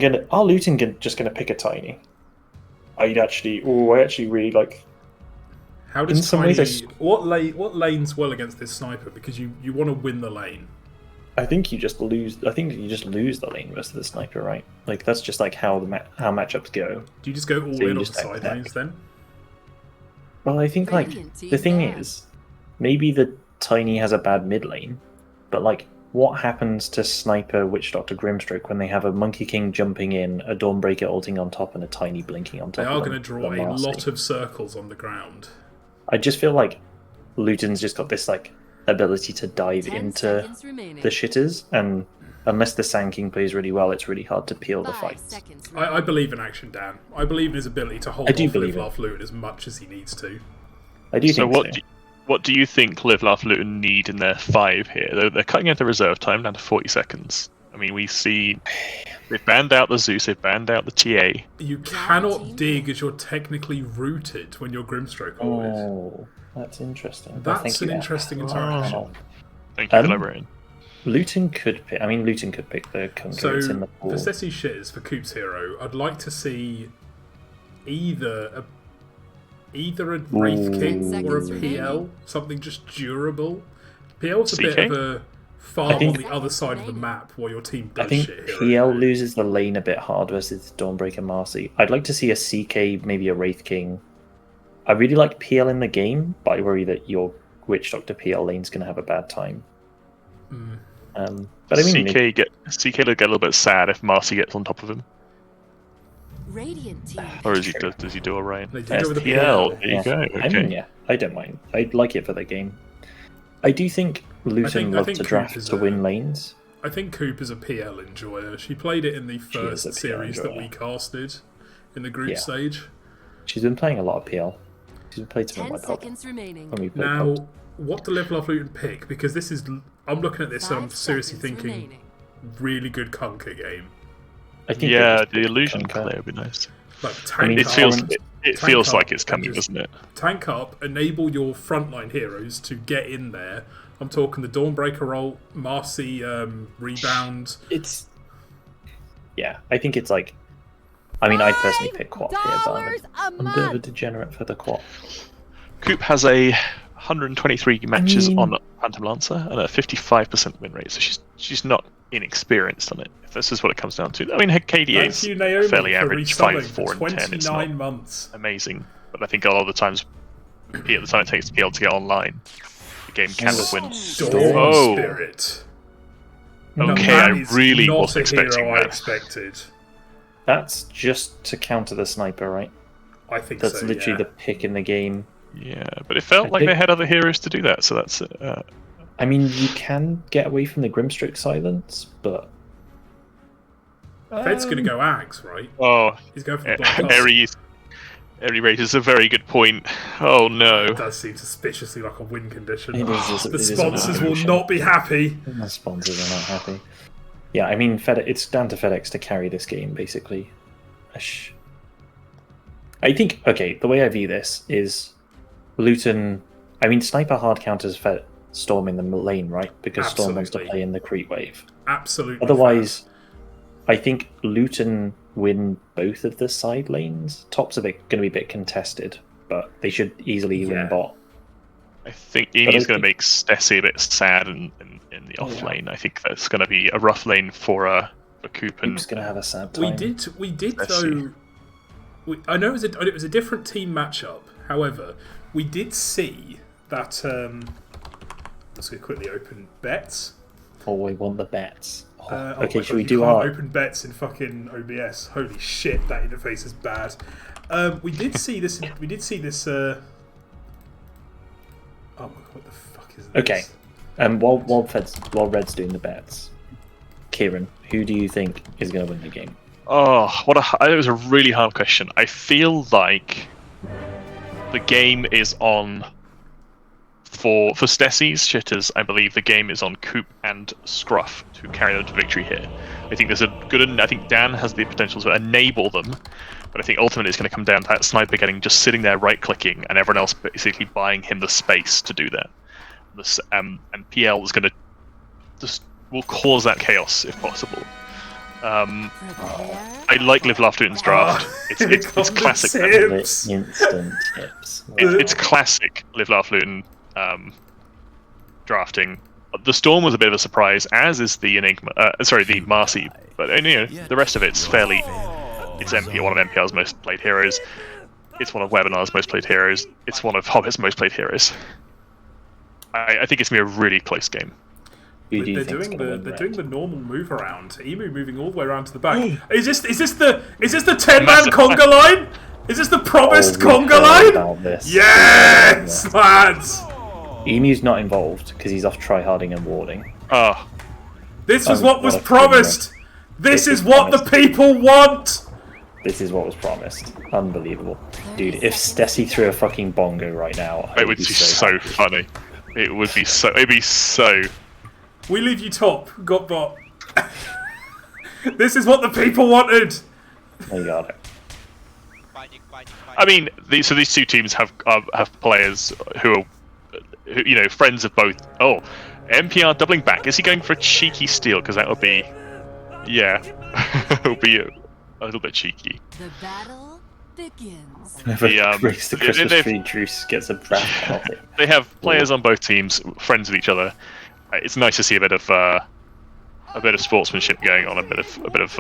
just gonna pick a Tiny? I actually really like. how does in some Tiny... ways What lanes well against this sniper? Because you want to win the lane. I think you just lose. I think you just lose the lane versus the sniper, right? Like that's just like how how matchups go. Do you just go all So you in on just side attack. lanes then? Well, I think like Brilliant team the thing ban. is, maybe the Tiny has a bad mid lane, but like what happens to Sniper, Witch Doctor, Grimstroke when they have a Monkey King jumping in, a Dawnbreaker ulting on top, and a Tiny blinking on top? They are going going to draw a lot of circles on the ground. I just feel like Luton's just got this like ability to dive 10 into seconds remaining. the shitters, and unless the Sand King plays really well, it's really hard to peel the 5 fights. seconds I remaining. believe in Action Dan. I believe in his ability to hold I do off believe Live it. Laugh Luton as much as he needs to. I do So think so. what do you think Live Laugh Luton need in their 5 here? They're cutting out the reserve time down to 40 seconds. I mean, we see they've banned out the Zeus, they've banned out the TA. You cannot dig as you're technically rooted when you're Grimstroke always. Oh, that's interesting. That's an interesting interaction. Oh. Thank you, Librarian. Luton could pick. I mean, Luton could pick the Conquer. So, It's in the for pool. Stesi shitters, for Coop's hero, I'd like to see either a Wraith Kick or a seconds PL, something just durable. PL's a bit CK? of a farm think- on the other side of the map while your team I does think shit. here PL and there. loses the lane a bit hard versus Dawnbreaker Marcy. I'd like to see a CK, maybe a Wraith King. I really like PL in the game, but I worry that your Witch Doctor PL lane's going to have a bad time. But I mean, CK will get a little bit sad if Marcy gets on top of him. Radiant team. Or does he do alright? They do go with the PL, PL. there you go. Okay. I mean, yeah, I don't mind. I'd like it for the game. I do think Luton I love think to Coop draft is to win lanes. I think Coop is a PL enjoyer. She played it in the is first a PL series that enjoyer. we casted in the group Yeah. stage. She's been playing a lot of PL. She's played some of 10 my pub seconds remaining. when we played Now, pub. what do Live Love Luton pick? Because this is, I'm looking at this and I'm 5 seriously seconds thinking, remaining. really good conker game. I think Yeah, it the was illusion Conquer. clear would be nice. Like tank mean, It up, feels Current- it tank feels up like it's and coming, just doesn't it? tank up, enable your frontline heroes to get in there. I'm talking the Dawnbreaker roll, Marcy rebound. It's yeah. I think it's like. I mean, I'd personally pick Quap here, but I'm a bit of a degenerate for the Quap. Coop has a 123 matches mean- on Phantom Lancer and a 55% win rate, so she's not inexperienced on it. If this is what it comes down to. I mean, her KDA Thank is you, Naomi, fairly for average, resubbing 5, for 4, and 10. It's not 29 months. amazing, but I think a lot of the times, at the time it takes to be able to get online, the game can win. Storm Oh. Spirit. Okay, that I is really not wasn't a hero expecting I that. expected. That's just to counter the sniper, right? I think That's so. literally yeah. the pick in the game. Yeah, but it felt I like think- they had other heroes to do that, so that's I mean, you can get away from the Grimstroke silence, but Fed's going to go Axe, right? oh, He's going for the Black Ops. Eri raises a very good point. Oh no. It does seem suspiciously like a win condition. It is- The it is a sponsors win will condition. not be happy. the sponsors are not happy. Yeah, I mean, it's down to FedEx to carry this game, basically. I think, okay, the way I view this is Luton. I mean, Sniper hard counters Fed Storm in the lane, right? Because Storm wants to Absolutely. play in the creep wave. Absolutely. Otherwise, I think Luton win both of the side lanes. Top's going to be a bit contested, but they should easily win Yeah. bot. I think But I Amy's going to think- make Stesi a bit sad in the off lane. I think that's going to be a rough lane for Coop and Coop's going to have a sad time. We did Let's see. though. I know it was a different team matchup. However, we did see that. Let's go quickly open bets. Oh, we want the bets. Oh, Oh okay, my should God, we you do can't our... open bets in fucking OBS? Holy shit, that interface is bad. We did see this. We did see this. Oh my God, what the fuck is this? Okay. While Red's doing the bets, Kieran, who do you think is going to win the game? oh, it was a really hard question. I feel like the game is on for Stesi's shitters. I believe the game is on Coop and Scruff to carry them to victory here. I think there's a good. I think Dan has the potential to enable them, but I think ultimately it's going to come down to that sniper just sitting there right clicking and everyone else basically buying him the space to do that. And PL is going to will cause that chaos if possible. Prepare. I like Live Laugh Luton's draft. It's classic. Tips. Instant tips. It's classic Live Laugh Luton drafting. The Storm was a bit of a surprise, as is the Enigma. The Marcy. But the rest of it's fairly. It's one of MPR's most played heroes. It's one of Webinar's most played heroes. It's one of hoBBit's most played heroes. I think it's gonna be a really close game. Who do you They're think's doing gonna the win they're Red? doing the normal move around. Emu moving all the way around to the back. Is this the 10-man Massive conga line? Is this the promised Oh, we've conga heard line? about this. Yes, lads. Emu's not involved because he's off tryharding and warding. Oh, This was Oh, what was what a promised. This is what the promised. people want. This is what was promised. Unbelievable. Dude, if Stesi threw a fucking bongo right now, it would be so happy. funny. It would be so. It'd be so. We leave you top, got bot. This is what the people wanted. They got it. I mean, these two teams have players who are, friends of both. Oh, MPR doubling back. Is he going for a cheeky steal? Because that would be, yeah, it would be a little bit cheeky. The battle begins. Whoever breaks the Christmas tree truce gets a draft penalty. They have players on both teams, friends with each other. It's nice to see a bit of sportsmanship going on, a bit of.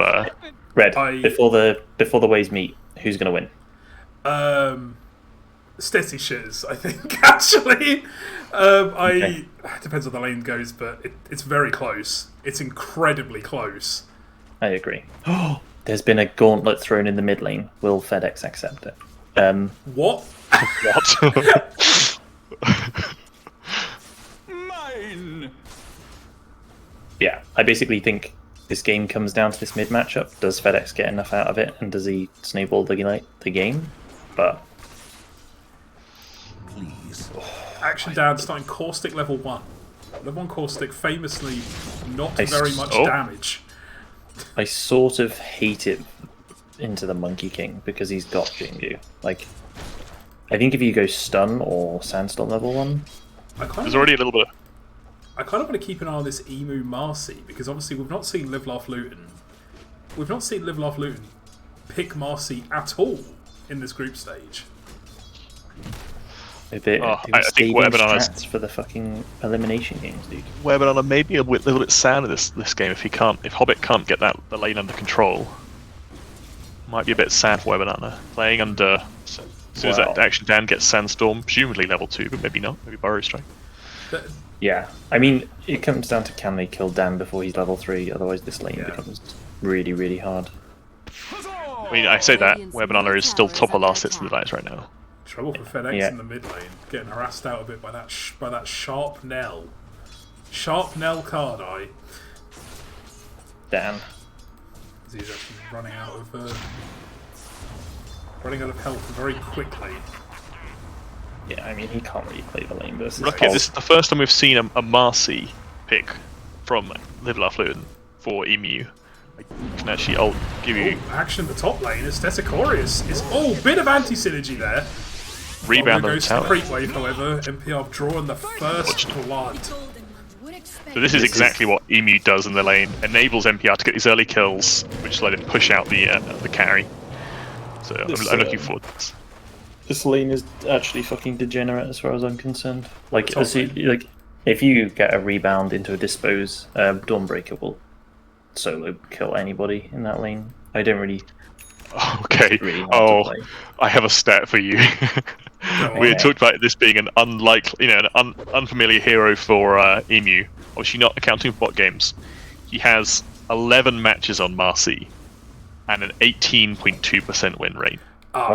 Red. Before the ways meet, who's going to win? Stesichorus, I think. Actually, Okay. Depends on the lane goes, but it's very close. It's incredibly close. I agree. There's been a gauntlet thrown in the mid lane. Will FedEx accept it? What? What? Mine. Yeah, I basically think this game comes down to this mid matchup. Does FedEx get enough out of it, and does he snowball the game? But Please. Action down, starting caustic level 1. Level 1 caustic, famously not I very much oh. damage. I sort of hate it into the Monkey King because he's got Jingu. Like, I think if you go stun or sandstorm level 1, There's already a little bit. I kind of want to keep an eye on this Emu Marcy, because obviously we've not seen Live Laugh Luton. We've not seen Live Laugh Luton pick Marcy at all in this group stage. I think Webanana's for the fucking elimination games, dude. Webanana may be a little bit sad in this game if hoBBit can't get the lane under control. Might be a bit sad for Webanana playing under. As soon as that Action Dan gets Sandstorm, presumably level 2, but maybe not. Maybe Burrow Strike. Yeah, I mean, it comes down to can they kill Dan before he's level 3, otherwise this lane becomes really, really hard. I mean, I say that, Webanana is still top of last hits in the dice right now. Trouble for FedEx in the mid lane, getting harassed out a bit by that sharp Nell. Sharp Nell card eye. Dan. He's actually running out of health very quickly. Yeah, I mean, he can't really play the lane versus. Look, this is the first time we've seen a Marcy pick from Live Laugh Luton for Emu. I can actually, give you action at the top lane as Statsman is bit of anti-synergy there. Rebound on the goes to the creep wave, however. MPR have drawn the first blood. So this is exactly what Emu does in the lane. Enables MPR to get these early kills, which let him push out the carry. So I'm looking forward to this. This lane is actually fucking degenerate as far as I'm concerned. Like, if you get a rebound into a dispose, Dawnbreaker will solo kill anybody in that lane. I don't really. Okay. Really I have a stat for you. We had talked about this being an unlikely, an unfamiliar hero for Emu. Obviously, not accounting for bot games. He has 11 matches on Marcy and an 18.2% win rate.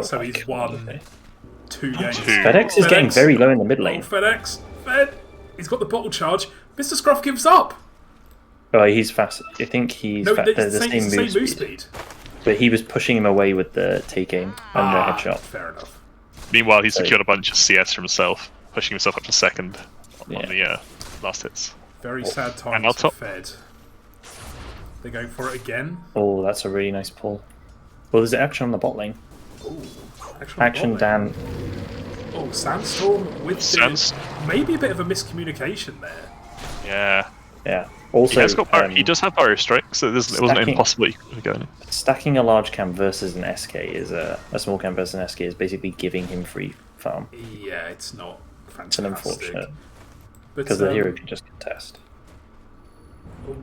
So he's won 2 games. FedEx is getting very low in the mid lane. FedEx, he's got the bottle charge. Mr. Scruff gives up. Oh, he's fast. I think he's No, they're the same move speed. But he was pushing him away with the take aim and the headshot. Fair enough. Meanwhile, he secured a bunch of CS for himself, pushing himself up to second on the last hits. Very sad time for Fed. They're going for it again. Oh, that's a really nice pull. Well, there's action on the bot lane. Ooh, action Dan. Oh, Sandstorm with maybe a bit of a miscommunication there. Yeah. Yeah. Also, he does have Burrow Strike, so it wasn't impossible going. Stacking a large cam versus an SK is a small cam versus an SK is basically giving him free farm. Yeah, it's not fantastic. It's unfortunate because the hero can just contest.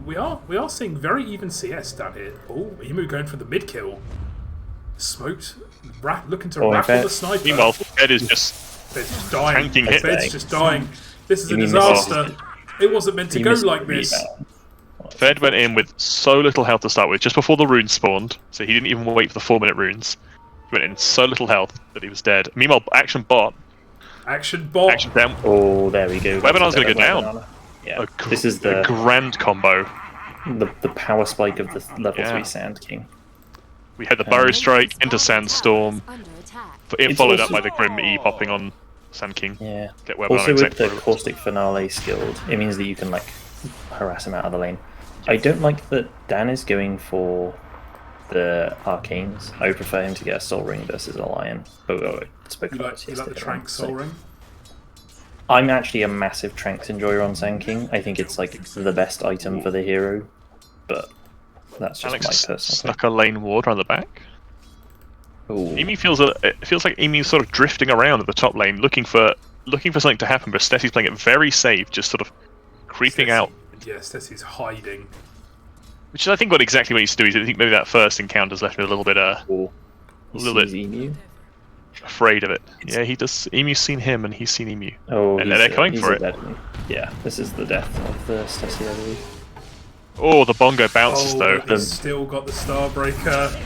We are seeing very even CS down here. Oh, Emu going for the mid kill. Smoked, looking to raffle the sniper. Meanwhile, Fed is just dying. tanking hit. Fed's just dying. This is a disaster. It wasn't meant to go like this. Fed went in with so little health to start with, just before the runes spawned, so he didn't even wait for the 4-minute runes. He went in so little health that he was dead. Meanwhile, Action Bot. Action down. Oh, there we go. Webanana's going to go down. Yeah, this is the grand combo. The power spike of the level 3 Sand King. We had the Burrow Strike into Sandstorm, followed up by the Grim E popping on Sand King. Yeah. Get also with the Caustic Finale skilled, it means that you can harass him out of the lane. I don't like that Dan is going for the Arcanes. I would prefer him to get a Soul Ring versus a Lion. I spoke about this yesterday. You like the Trank Soul Ring? I'm actually a massive Tranks enjoyer on Sand King. I think it's the best item for the hero, but that's just my personal snuck a lane ward around the back. Ooh. Emu it feels like Emu's sort of drifting around at the top lane, looking for something to happen, but Stesi's playing it very safe, just sort of creeping out. Yeah, Stesi's hiding. Which is, I think, exactly what he needs to do. I think maybe that first encounter's left me a little bit, Emu. afraid of it. Yeah, he does. Emu's seen him, and he's seen Emu. Oh, and they're coming for it. Yeah, this is the death of the Stesi, I believe. Oh, the bongo bounces though. He's still got the Starbreaker.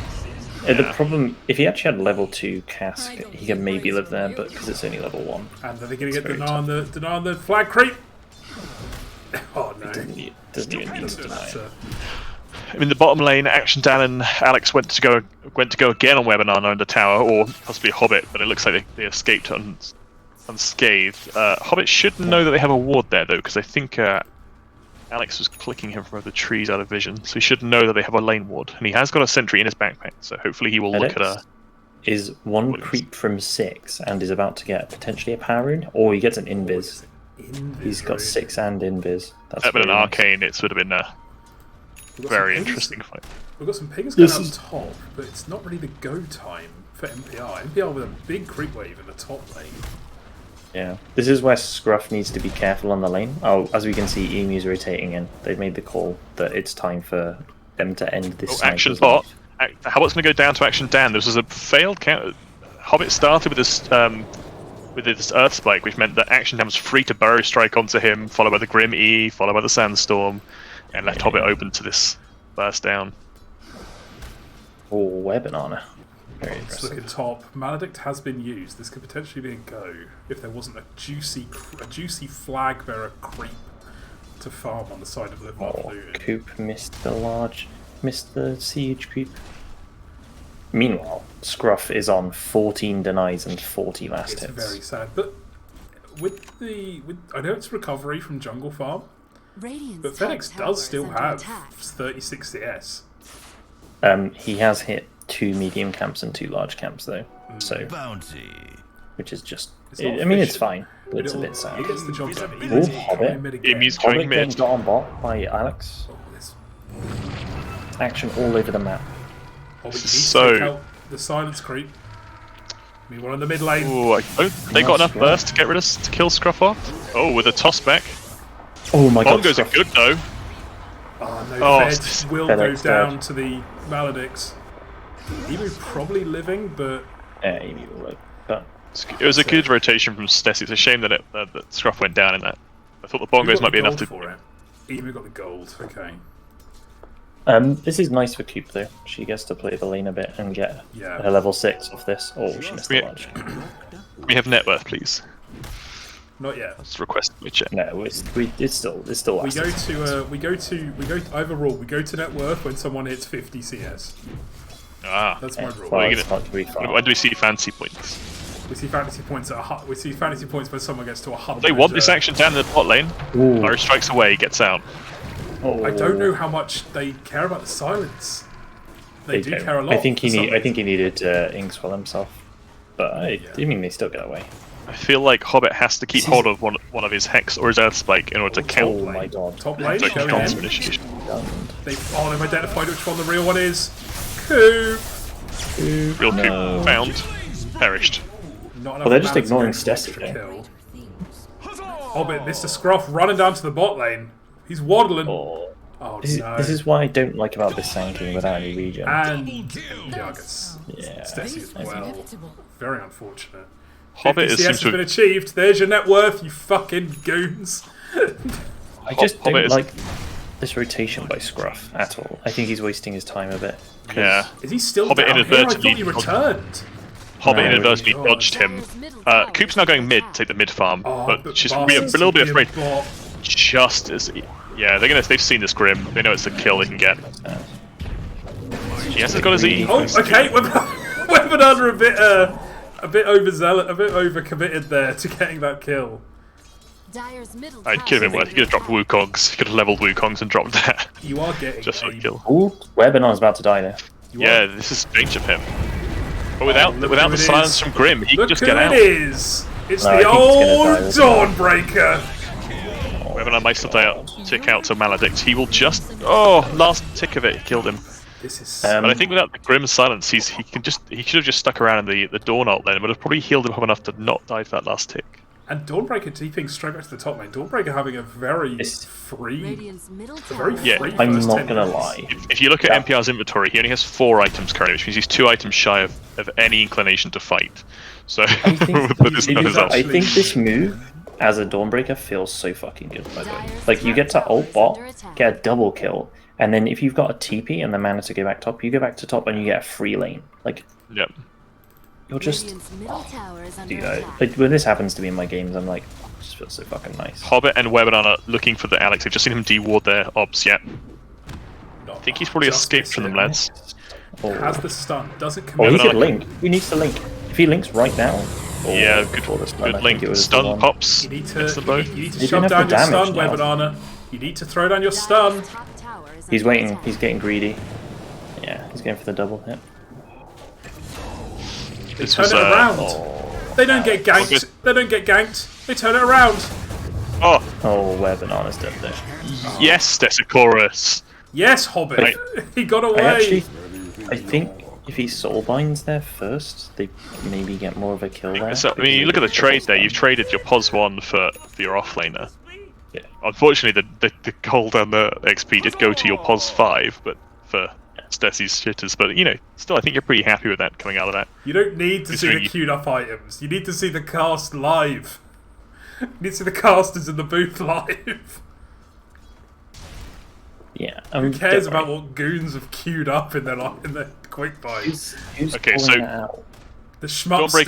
The problem, if he actually had level 2 cask, he could maybe live there, but because it's only level 1. And are they going to get deny on the flag creep? Oh no. Doesn't even need to deny it. In the bottom lane, Action Dan and Alex went to go again on Webbanana in the tower, or possibly hoBBit, but it looks like they escaped unscathed. hoBBit should know that they have a ward there though, because I think Alex was clicking him from the trees out of vision, so he should know that they have a lane ward, and he has got a sentry in his backpack, so hopefully he will look at a... Is one creep from 6 and is about to get potentially a power rune, or he gets an invis. He's got 6 and invis. That's been an nice. arcane, it would have been a very interesting fight. We've got some pings going out top, but it's not really the go time for MPR. MPR with a big creep wave in the top lane. Yeah, this is where scrufff needs to be careful on the lane. Oh, as we can see, Emu's rotating in. They've made the call that it's time for them to end this. Action bot. hoBBit's going to go down to Action Dan. This was a failed counter. hoBBit started with this Earth Spike, which meant that Action Dan was free to burrow strike onto him, followed by the Grim E, followed by the Sandstorm, and left hoBBit open to this burst down. Oh, Webbanana. Very Let's impressive. look at top. Maledict has been used. This could potentially be a go if there wasn't a juicy flag bearer creep to farm on the side of Luton. Coop missed the siege creep. Meanwhile, scrufff is on 14 denies and 40 last It's hits. very sad, but I know it's recovery from jungle farm, but FedEx does still have 36 CS. He has hit 2 medium camps and 2 large camps though, so which is just. I mean, it's fine, but it's a bit sad. It gets the job done. Ooh, hoBBit. Emu's going mid. Got on bot by Alex. Action all over the map. So the silence creep. Meanwhile in the mid lane. Ooh, they got enough burst to get rid of to kill scrufff off. Oh, with a toss back. Oh my god. Bongos are good though. Oh no, Oh, Feds will go down to the Maledicts. Emu probably living, but Emu will live. But it was a good rotation from Stesi. It's a shame that that scrufff went down in that. I thought the bongos might be enough to. For it. Emu got the gold. Okay. This is nice for Coop though. She gets to play the lane a bit and get her level 6 off this. Oh, she missed the large. We have net worth, please. Not yet. Let's request we check. No, it's still. We go to net worth when someone hits 50 CS. Ah, that's my rule. When do we see fancy points? We see fantasy points when someone gets to 100. They want this action down in the bot lane. Burrow strikes away, gets out. I don't know how much they care about the silence. They do care a lot. I think he needed Inkswell himself, but I mean they still get away. I feel like hoBBit has to keep hold of one of his Hex or his Earth Spike in order to count. Oh my god. Top lane, They've identified which one the real one is. Coop! Real Coop found. Perished. Well, they're just ignoring Stesi. hoBBit, Mr. Scruff running down to the bot lane. He's waddling. This is what I don't like about this Sand without any regen. And Stesi as well. Very unfortunate. hoBBit is CS has been achieved. There's your net worth, you fucking goons. I just don't like this rotation by scrufff at all. I think he's wasting his time a bit. Yeah. Is he still hoBBit down here? I thought he inadvertently returned. hoBBit inadvertently dodged him. Coop's now going mid to take the mid farm, but she's a little bit afraid. Just as they've seen this Grim. They know it's the kill they can get. Yes, it's got his E. Oh, okay. Weapon under a bit overzealous, a bit overcommitted there to getting that kill. It could have been worse. He could have dropped Wukongs. He could have leveled Wukongs and dropped that. You are getting just for a kill. Ooh, Webbanana's about to die there. Yeah, this is strange of him. But without the silence from Grim, he can just get out. It's the old Dawnbreaker. Webbanana might still tick out to Maledict. He will just... Oh, last tick of it killed him. This is. But I think without the Grim Silence, he should have just stuck around in the Dawn ult then, but have probably healed him up enough to not die for that last tick. And Dawnbreaker TPing straight back to the top lane. Dawnbreaker having a very free. Radiant's middle Very tower. free. I'm first not 10 gonna minutes. lie. If you look at MPR's inventory, he only has 4 items currently, which means he's 2 items shy of any inclination to fight. So, I think, with this kind of result. I think this move as a Dawnbreaker feels so fucking good, by the way. Like, you get to ult bot, get a double kill, and then if you've got a TP and the mana to go back top, you go back to top and you get a free lane. Like, Yep. you're just... Radiant's middle tower is under Dude, attack. like, when this happens to me in my games, I'm like, oh, it just feels so fucking nice. hoBBit and Webinar are looking for the Alex. I've just seen him deward their obs yet. I think he's probably Just escaped from them, missed lads. Oh, Has the stun. Does it oh commit? he could Webinar- link. He needs to link. If he links right now... Oh, Yeah, before the stun, I good think link. it was the Stun one. pops. You need to, Hits them both. you need to He shove didn't down have your the stun, damage now. Webanana. You need to throw down your stun. Dire's top tower is He's under waiting. attack. He's getting greedy. Yeah, he's going for the double hit. This Turn was it around. Oh, They don't get ganked. They don't get ganked. They turn it around. Oh, oh, where Banana's dead there. yes, Stesichorus. Yes, hoBBit. He got away. I think if he soul binds there first, they maybe get more of a kill there. So, I mean, you look at the trade there. You've traded your POS 1 for your offlaner. Yeah. Unfortunately, the gold and the XP did go to your POS 5, but for Stesi's shitters. But, you know, still, I think you're pretty happy with that coming out of that. You don't need to see the you- queued up items. You need to see the cast live. You need to see the casters in the booth live. Yeah. Who cares about what goons have queued up in their quick buys? Who's Okay, calling so- it out? The schmuckster.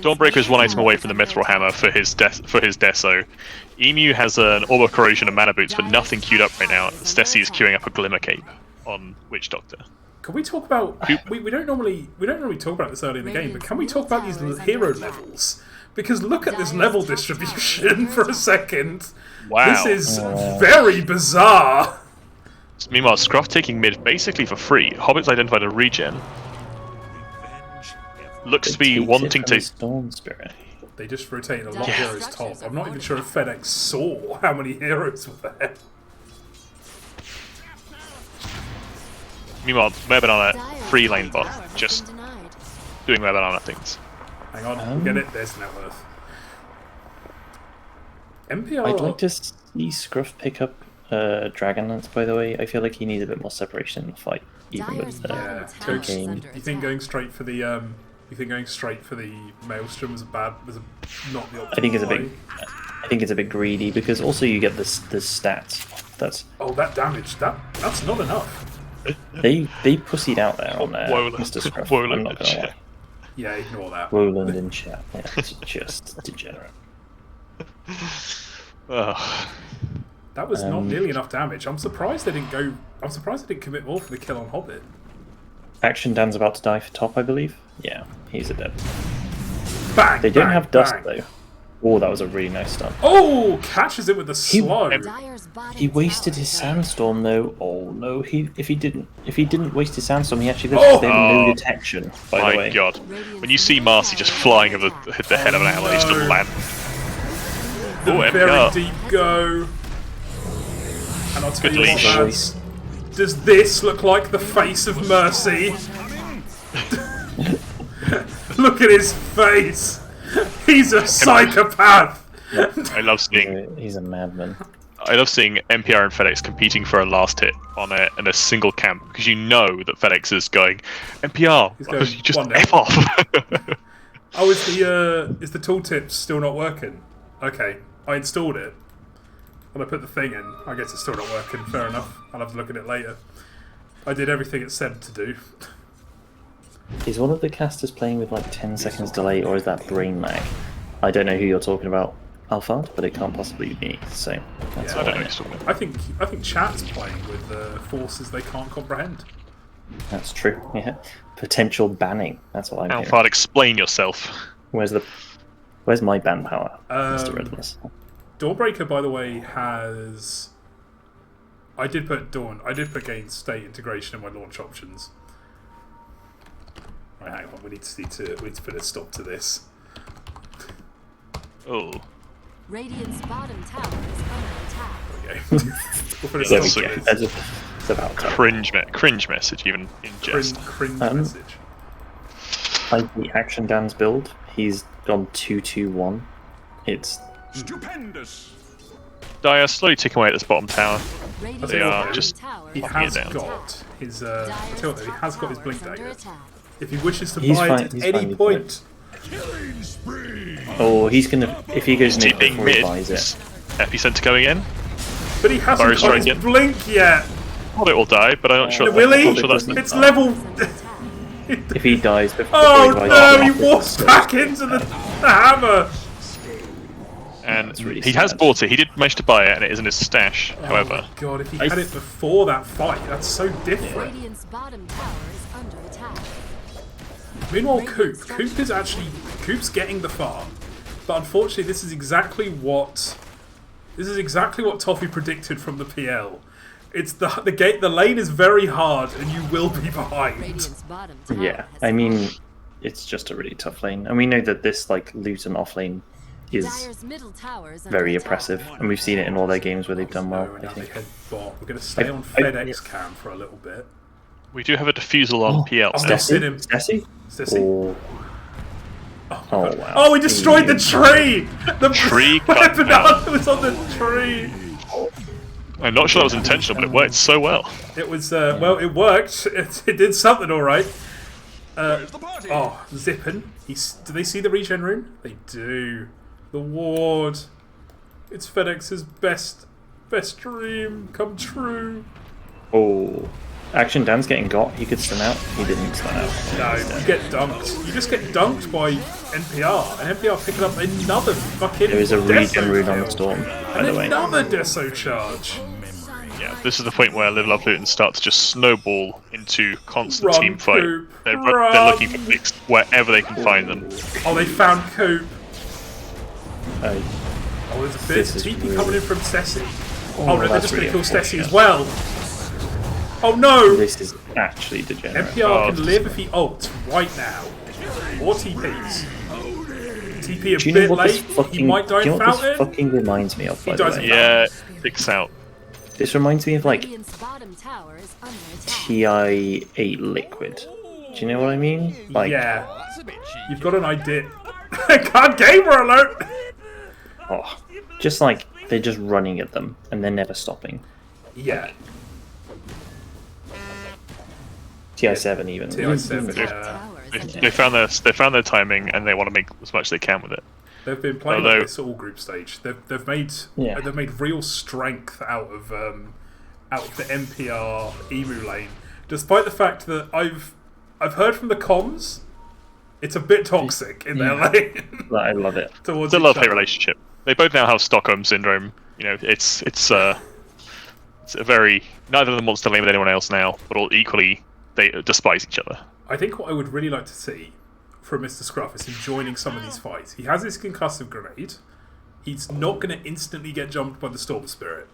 Dawnbreaker is one item away from the Mithril Hammer for his Deso. Emu has an Orb of Corrosion and Mana Boots, but nothing queued up right now. Stesi is queuing up a Glimmer Cape on Witch Doctor. Can we talk about? We don't normally talk about this early in the game, but can we talk about these hero levels? Because look at this level distribution for a second. Wow. This is very bizarre. Meanwhile, scrufff taking mid basically for free. hoBBit's identified a regen. Looks to be Takes it wanting from the to. Storm Spirit. They just rotated a lot of Yeah. heroes top. I'm not even sure if FedEx saw how many heroes were there. Meanwhile, Webanana Dire's free top lane bot, tower has just been denied. doing Webanana things. Hang on, we'll get it. There's net worth. MPR. I'd like to see Scruff pick up Dragon Lance, by the way. I feel like he needs a bit more separation in the fight, even Dire's with the bottom Yeah, tower is game. under You think attack. going straight for the you think going straight for the Maelstrom was not the optimal I think it's a play? bit. I think it's a bit greedy because also you get the stats. That's Oh, that damage. That's not enough. they pussied out there on there, Woland. Mr. Scruff. Woland I'm not gonna in lie. chat. Yeah, ignore that. Woland in chat. Yeah, it's just degenerate. Ugh. That was not nearly enough damage. I'm surprised they didn't go. I'm surprised they didn't commit more for the kill on hoBBit. Action Dan's about to die for top, I believe. Yeah, he's a dead. Bang. They don't bang, have dust bang. though. Oh, that was a really nice stun. Oh, catches it with the slow. Dire's bottom He wasted tower his is under sandstorm though. Oh no, if he didn't waste his sandstorm, he actually Oh! they have no detection. By the My way, god. When you see Marcy just flying over the head of an ally, he's just land. The Oh, very MPR. deep go. And I'll tell Good you what, leash. lads. Does this look like the face of Mercy? Look at his face. He's a psychopath. I love seeing he's a madman. MPR and FedEx competing for a last hit on in a single camp because you know that FedEx is going MPR. He's going, You just 1-0. F off. Oh, is the tooltip still not working? Okay, I installed it. When I put the thing in, I guess it's still not working. Fair enough. I'll have to look at it later. I did everything it said to do. Is one of the casters playing with like 10 seconds delay, or is that brain lag? I don't know who you're talking about, Alphard, but it can't possibly be. So that's Yeah, all I don't know I know. what you're talking about. I think chat's playing with forces they can't comprehend. That's true. Yeah, potential banning. That's what I'm hearing. Alphard, explain yourself. Where's my ban power, Mr. Um, Redalus? Dawnbreaker, by the way, has. I did put gain state integration in my launch options. Right, hang on. We need to put a stop to this. Oh. Radiant's bottom tower is under attack. Okay. We'll put a There stop we to go. this. about time. Cringe message, even in jest. Cringe message. Like the Action Dan's build, he's gone 2-2-1. It's Stupendous. Dire slowly ticking away at this bottom tower. They are just He knocking it has down. got his. I tell you what, he has got his blink dagger. If he wishes to He's buy fine- it at he's any fine with point, oh, he's gonna if he goes mid TPing before he mid. buys it. Epicenter going in. but he hasn't Virus got his strike in. blink yet. Well, it will die, but I'm not sure. Will I'm he? not sure that's It's level. If he dies before Oh he buys no! it, He walks back into the hammer. and really he has sad. bought it. He did manage to buy it, and it is in his stash. However, Oh God, if he had it before that fight, that's so different. Radiant's bottom tower is under attack. Meanwhile, Coop's getting the farm, but unfortunately, this is exactly what Tofeh predicted from the PL. It's the lane is very hard, and you will be behind. Radiant's bottom tower Yeah, has I mean, it's just a really tough lane, and we know that this like Luton off lane is Dire's middle tower is under very attack. oppressive, and we've seen it in all their games where they've done well. No, I now they think. head bot. We're going to stay on FedEx cam for a little bit. we do have a defusal on PL. Oh, now. that's in him. Stesi? Stesi. Or... Oh, wow. Oh, we destroyed the tree! The Tree cut weapon down. was on the tree! I'm not sure that was intentional, but it worked so well. It was, well, it worked. It did something alright. Oh, Zippin. Do they see the regen rune? They do. The ward. It's FedEx's best dream come true. Oh. Action Dan's getting got. He could stun out. He didn't stun out. No, you get dunked. You just get dunked by NPR, and NPR picking up another fucking There is a regen Deso rune on kill. the storm, by And the way. another Deso charge. Yeah, this is the point where Live Love Luton start to just snowball into constant Run, team fight. Coop, They're run. looking for picks wherever they can find them. Oh, they found Coop. Oh, Oh, there's a bit This is TP really- coming in from Stesi. Oh, no, they're that's just going to really kill Stesi unfortunate. as well. Oh no! this is actually degenerate. NPR Oh, can live if he ults right now. Or TPs. TP a Do you know bit what this late, fucking? he might die do you in know what this Fountain. fucking reminds me of? By the does way, it. Yeah, picks out. this reminds me of like Radiant's bottom tower is under attack. TI8 liquid. Do you know what I mean? Like, Yeah. You've got an idea. God, gamer alert! oh, just like they're just running at them and they're never stopping. Yeah. TI7 even. TI7, yeah. Tower is under They found their timing, and they want to make as much as they can with it. They've been playing Although- like this all group stage. They've made Yeah. they've made real strength out of the NPR emu lane, despite the fact that I've heard from the comms, it's a bit toxic in their lane. I love it. Towards It's a each love-hate other. relationship. They both now have Stockholm syndrome. You know, it's a very neither of them wants to lane with anyone else now, but all equally they despise each other. I think what I would really like to see from Mr. Scruff is him joining some of these fights. He has his concussive grenade. He's not going to instantly get jumped by the Storm Spirit.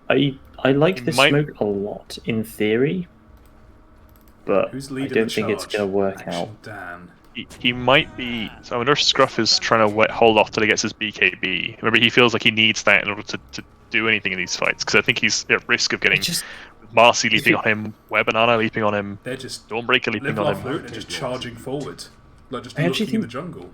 I like this might- smoke a lot in theory, but Who's I leading don't the think it's charge? gonna work Action out. Dan. He might be. So I wonder if Scruff is trying to hold off till he gets his BKB. Remember, he feels like he needs that in order to do anything in these fights, because I think he's at risk of getting Just Marcy leaping on him, Webanana leaping on him, They're just Dawnbreaker leaping live on off him. Luton and just charging forward, like just I actually looking in the think- jungle.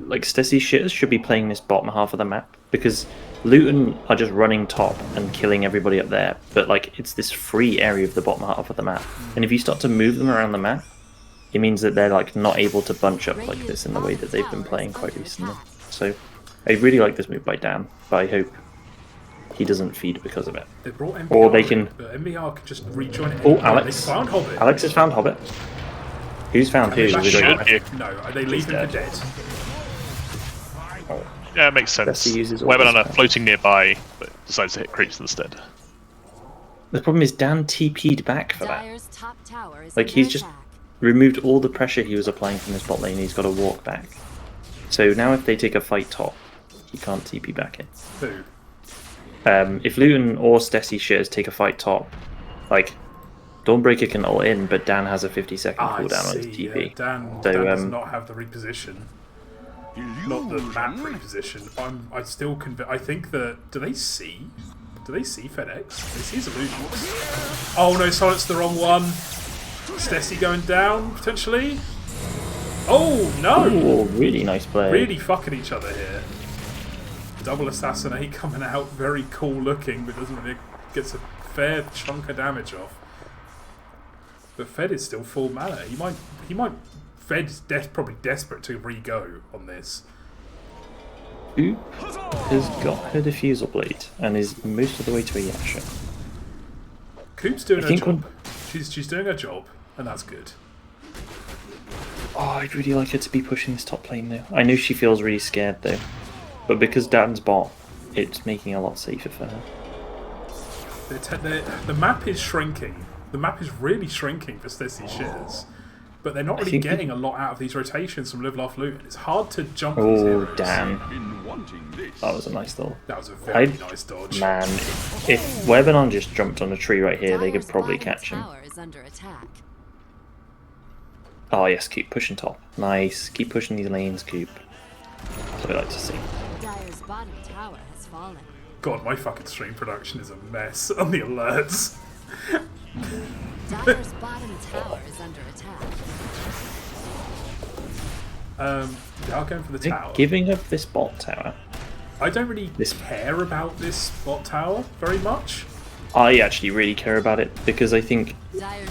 like Stesi shitters should be playing this bottom half of the map because Luton are just running top and killing everybody up there, but like it's this free area of the bottom half of the map, and if you start to move them around the map, it means that they're like not able to bunch up like this in the way that they've been playing quite recently. So I really like this move by Dan, but I hope he doesn't feed because of it. They brought NBR Or they in, can- but NBR can just rejoin it. Oh, anywhere. Alex. They found hoBBit. Alex has found hoBBit. Who's found Are they who? back We don't shot? know. Yeah. No, are they leaving for dead? Yeah, it makes sense. Bessie uses all Webanana this. floating nearby, but decides to hit creeps instead. The problem is Dan TP'd back for that. Dire's top tower is Like, under he's just attack. removed all the pressure he was applying from his bot lane, he's got to walk back. So now if they take a fight top, he can't TP back in. Who? If Luton or Stesi shares take a fight top, like, Dawnbreaker can ult in, but Dan has a 50-second Ah, I cooldown on his see. TP. Yeah, Dan So, does not have the reposition. Not the map reposition. I still I think that. Do they see? Do they see FedEx? They see his illusions. Oh no, Sonic's the wrong one. Stesi going down, potentially. Oh no! Ooh, really nice play. Really fucking each other here. Double assassinate coming out, very cool looking, but doesn't really gets a fair chunk of damage off. But Fed is still full mana. He might. Fed's probably desperate to re-go on this. Coop has got her diffusal blade and is most of the way to a Yasha. Coop's doing her job. She's doing her job, and that's good. Oh, I'd really like her to be pushing this top lane now. I know she feels really scared though, but because Dan's bot, it's making it a lot safer for her. The map is shrinking. The map is really shrinking for Stesi shitters, but they're not really getting a lot out of these rotations from Live, Laugh, Loot. It's hard to jump these heroes. Oh, damn. That was a nice dodge. That was a very nice dodge. Man, if Webinon just jumped on a tree right here, they could probably catch him. Oh yes, keep pushing top. Nice. Keep pushing these lanes, Coop. That's what I like to see. Dire's bottom tower has fallen. God, my fucking stream production is a mess on the alerts. Dire's bottom tower is under attack. They are going for the tower. Giving up this bot tower. I don't really care about this bot tower very much. I actually really care about it because I think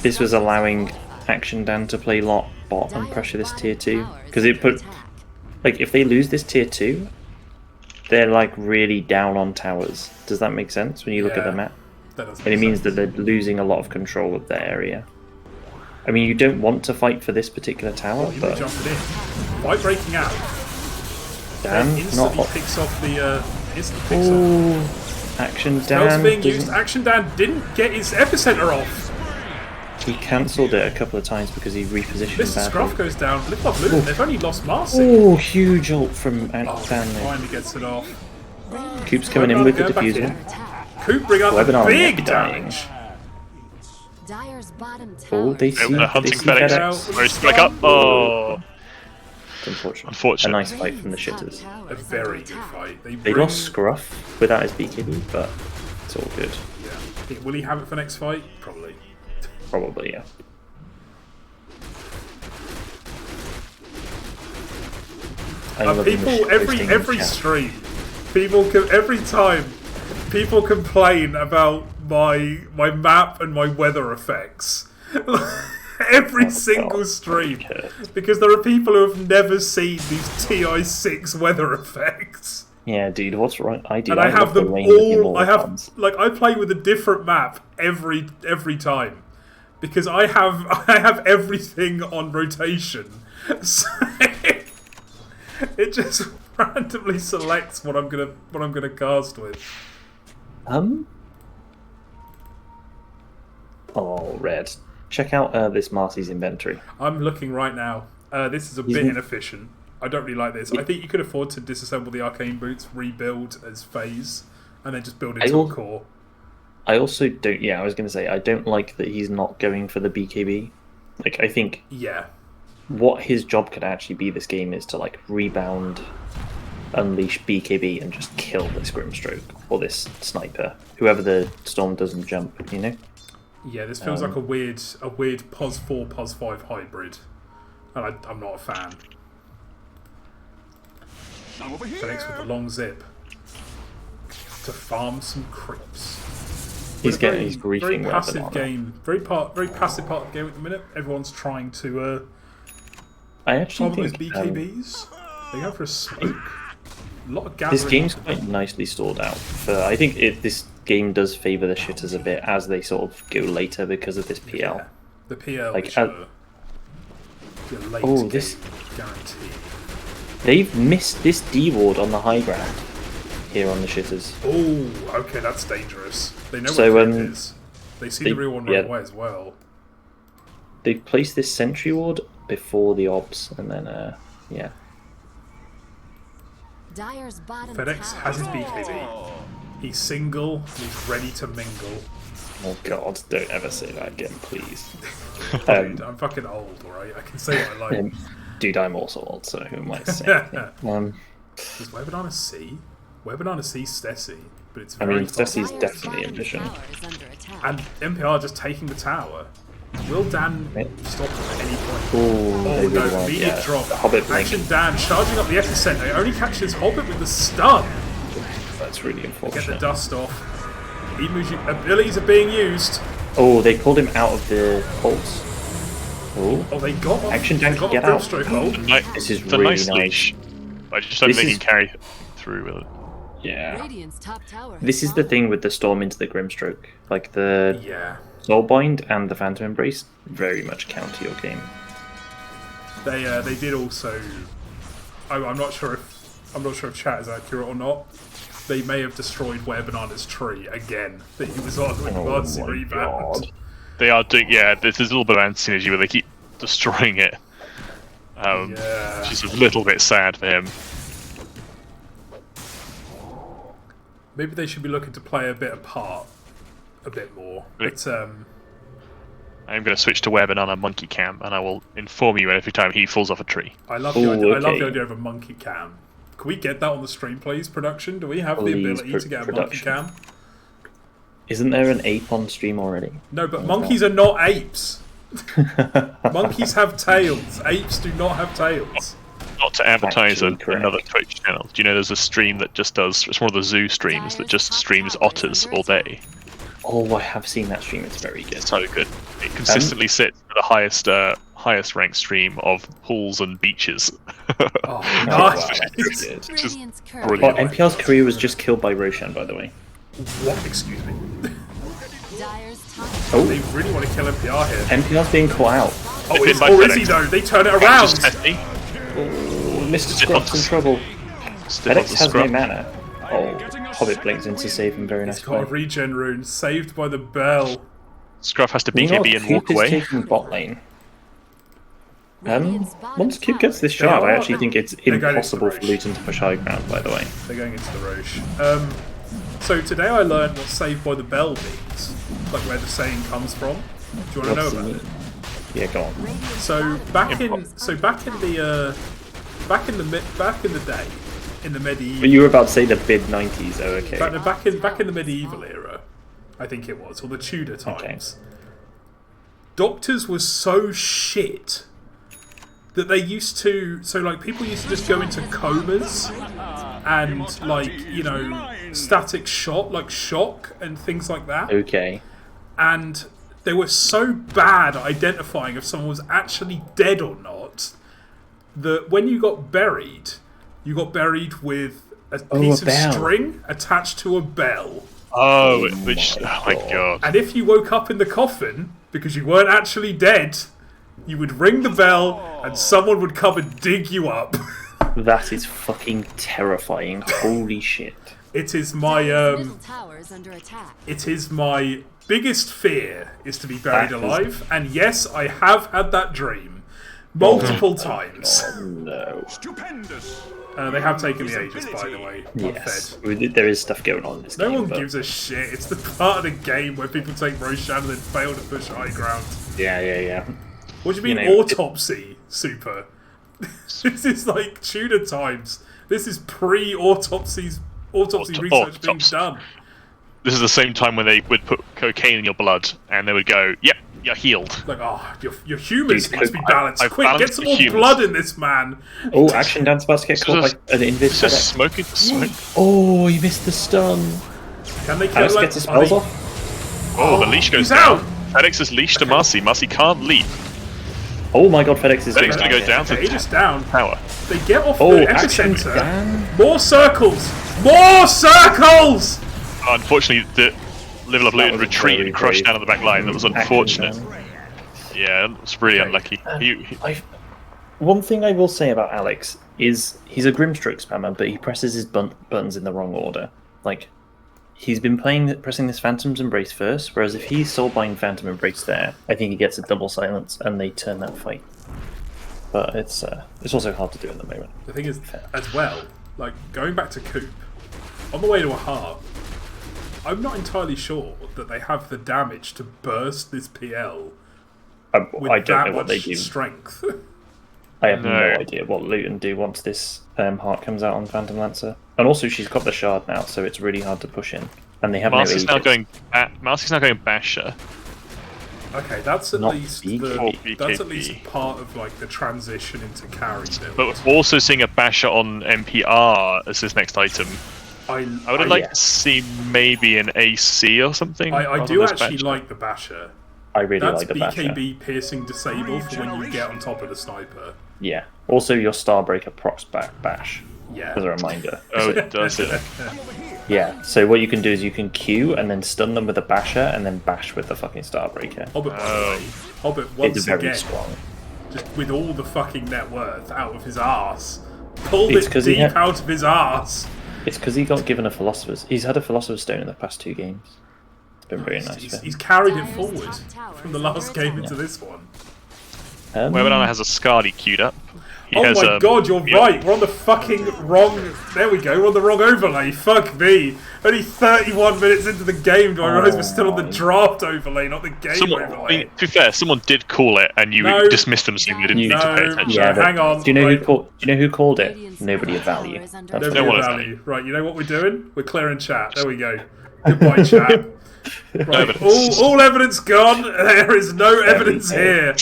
this was allowing Action Dan to play lot bot and pressure this tier 2. Because it put, like, if they lose this tier 2, they're like really down on towers. Does that make sense when you look at the map? And it means that they're losing a lot of control of their area. I mean, you don't want to fight for this particular tower, but jumping in. By breaking out, Dan instantly picks off the. Action Spells Dan being used. Action Dan didn't get his epicenter off. He cancelled it a couple of times because he repositioned This badly. scruff goes down. Lift up Luton. They've only lost Marcy. Oh, huge ult from Dan there. Finally gets it off. Coop's coming in with the diffuser. Coop bring up Webinar the big might be dying. damage. Dire's bottom tower. Oh, they see hunting FedEx. FedEx. Where's back up? Oh. Unfortunate. A nice fight from the shitters. A very good fight. They lost Scruff without his BKB, but it's all good. Yeah. Will he have it for next fight? Probably. Probably, yeah. People every stream, every time, people complain about my map and my weather effects. Every single stream, because there are people who have never seen these TI6 weather effects. Yeah, dude, what's right? And I have them all. I play with a different map every time, because I have everything on rotation. So it just randomly selects what I'm gonna cast with. Oh, red. Check out this Marcy's inventory. I'm looking right now. This is a bit inefficient. I don't really like this. I think you could afford to disassemble the arcane boots, rebuild as phase, and then just build into a core. I also don't. Yeah, I was going to say I don't like that he's not going for the BKB. Like, I think what his job could actually be this game is to like rebound, unleash BKB, and just kill this Grimstroke or this sniper, whoever the storm doesn't jump. You know. Yeah, this feels like a weird POS 4, POS 5 hybrid, and I'm not a fan. FedEx with the long zip to farm some creeps. He's griefing. Very passive game. Very passive part of the game at the minute. Everyone's trying to. I actually think those BKBs. They go for a smoke. A lot of gathering. This game's quite nicely stalled out. I think this game does favour the shitters a bit as they sort of go later because of this PL. Yeah, the PL like, is your late this guarantee. They've missed this D ward on the high ground here on the shitters. Oh, okay, that's dangerous. They know So, what it is. They see the real one right away as well. They've placed this sentry ward before the obs, and then yeah. Dire's bottom FedEx has his BKB. He's single. He's ready to mingle. Oh god! Don't ever say that again, please. Dude, I'm fucking old, alright? I can say what I like. Dude, I'm also old, so who am I saying? Is Webinar a C? Webinar a C Stesi? but it's I very mean, fast. Stesi's Dire's definitely bottom efficient. tower is under attack. And NPR just taking the tower. Will Dan stop at any point? Ooh, they Oh really no, want, immediate yeah, drop. the hoBBit blink. Action Dan charging up the epicenter. It only catches hoBBit with the stun. That's really Get the unfortunate. dust off. Abilities are being used. Oh, they pulled him out of the pulse. Oh, Oh, they got off. Action Dan, they got get off out. Grimstroke hold. this is It's a really nice nice. leash. I just don't This think he is- can carry through with it. Yeah. Radiant's top tower has This is the fallen. thing with the Storm into the Grimstroke. Like the Yeah. Soulbind and the Phantom Embrace very much counter your game. They did also. I'm not sure if chat is accurate or not. They may have destroyed Where Banana's tree again that he was on with Marcy my Rebound. God. They are doing, yeah, there's a little bit of anti-synergy where they keep destroying it. Yeah. Which is a little bit sad for him. Maybe they should be looking to play a bit apart, a bit more. But I'm going to switch to Web and on a monkey cam, and I will inform you every time he falls off a tree. I love the idea. I love okay. the idea of a monkey cam. Can we get that on the stream, please? Production? Do we have the Please, ability to get a monkey production. cam? Isn't there an ape on stream already? No, but monkeys are not apes. Monkeys have tails. Apes do not have tails. Not to advertise Actually correct. another Twitch channel. Do you know there's a stream that just does, it's one of the zoo streams that just streams otters all day. Oh, I have seen that stream. It's very good. It's so good. It consistently sits at the highest ranked stream of pools and beaches. Oh, Oh, nice. wow, that's good. Just Radiant's brilliant. Oh, NPR's career was just killed by Roshan, by the way. What? Excuse me. Dire's top Oh, They really want to kill NPR here. NPR's being caught out. Oh, They've is, been or by is he FedEx. though? They turn it around. Just Stesi. Oh, Mr. Still Scruff's in has- trouble. Still FedEx has a has no scrub. mana. Oh, hoBBit blinks in to save him. Very nice He's got a play. regen rune saved by the bell. Scruff has to You know what? BKB and Coop walk is away. taking bot lane. Radiant's bottom Once Coop gets this They shard, I are- actually think it's they're going impossible into for the Luton to push high ground, by the way. They're going into the Roche. So today I learned what saved by the bell means, like where the saying comes from. Do you want to know What's about it it? mean? Yeah, go on. So back in the day, in the medieval. But you were about to say the mid 90s. Oh, okay. Back in the medieval era, I think it was, or the Tudor times. Doctors were so shit that they used to. So like people used to just go into comas and like static shock and things like that. Okay. And they were so bad at identifying if someone was actually dead or not that when you got buried with a piece of bell. string attached to a bell. Oh my god. And if you woke up in the coffin because you weren't actually dead, you would ring the bell and someone would come and dig you up. That is fucking terrifying. Holy shit. It is my Dire's middle tower is under attack. it is my biggest fear is to be buried That is- alive, and yes, I have had that dream multiple times. No. They have taken the ages, by the way. Yes. Unfed. There is stuff going on in this No game. one but- gives a shit. It's the part of the game where people take Roshan and then fail to push high ground. Yeah. What do you mean You know, autopsy, Super? This is like Tudor times. This is pre-autopsy research being autopsy. done. This is the same time when they would put cocaine in your blood and they would go, yep, you're healed. Like, your humans Dude, need to be balanced. I've Quick, get balanced some the more humans. blood in this man. Oh, Action Dan's about to get caught by an invis. It's just FedEx. smoking for smoke. Oh, he missed the stun. Can they kill Alex him? gets his spells off. Oh, the leash goes he's down. out. FedEx is leashed to Marcy. Marcy can't leap. Oh my god, FedEx is FedEx gonna go down to Okay, just down. tower. They get off Oh, the Action epicenter. Dan. More circles! More circles! Unfortunately, the level of Luton was retreat very and crushed brave. down to the back line. That was Action unfortunate. Dan. Yeah, it was really unlucky. One thing I will say about Alex is he's a Grimstroke spammer, but he presses his buttons in the wrong order. Like, he's been pressing this Phantom's Embrace first, whereas if he's Soulbind Phantom Embrace there, I think he gets a double silence and they turn that fight. But it's also hard to do at the moment. The thing is, as well, like, going back to Coop, on the way to a heart, I'm not entirely sure that they have the damage to burst this PL with I don't that know what much they do. strength. I have no No. idea what Luton do once this heart comes out on Phantom Lancer. And also, she's got the shard now, so it's really hard to push in. And they have Marcy's no now Aegis. Marcy's now going Basher. Okay, that's at Not least BKB. that's at least part of like the transition into carry build. But we're also seeing a Basher on NPR as his next item. I would have liked to see maybe an AC or something. I do actually like the Basher. I really That's like the Basher. BKB piercing disable for when you get on top of the sniper. Yeah. Also, your Starbreaker procs back bash. Yeah. As a reminder. Oh, does it? Yeah. So what you can do is you can Q and then stun them with a Basher and then bash with the fucking Starbreaker. hoBBit, by the way. hoBBit once It's very again, strong. just with all the fucking net worth out of his arse, pulled It's it 'cause he deep had- out of his arse. It's because he got given a Philosopher's. He's had a Philosopher's Stone in the past 2 games. It's been very nice for him. He's carried it forward from the last game into this one. Webanana has a Scardy queued up. He Oh has, my god, you're right. We're on the fucking wrong. There we go. We're on the wrong overlay. Fuck me. Only 31 minutes into the game do I realise we're still on the draft overlay, not the game overlay. To be fair, someone did call it, and you No. dismissed them, saying they didn't need to pay attention. Yeah, but hang on. Do you know Right. who called it? Nobody of value. That's Nobody No one of is value. Right, you know what we're doing? We're clearing chat. There we go. Goodbye, chat. Right, evidence. all evidence gone. There is no evidence here.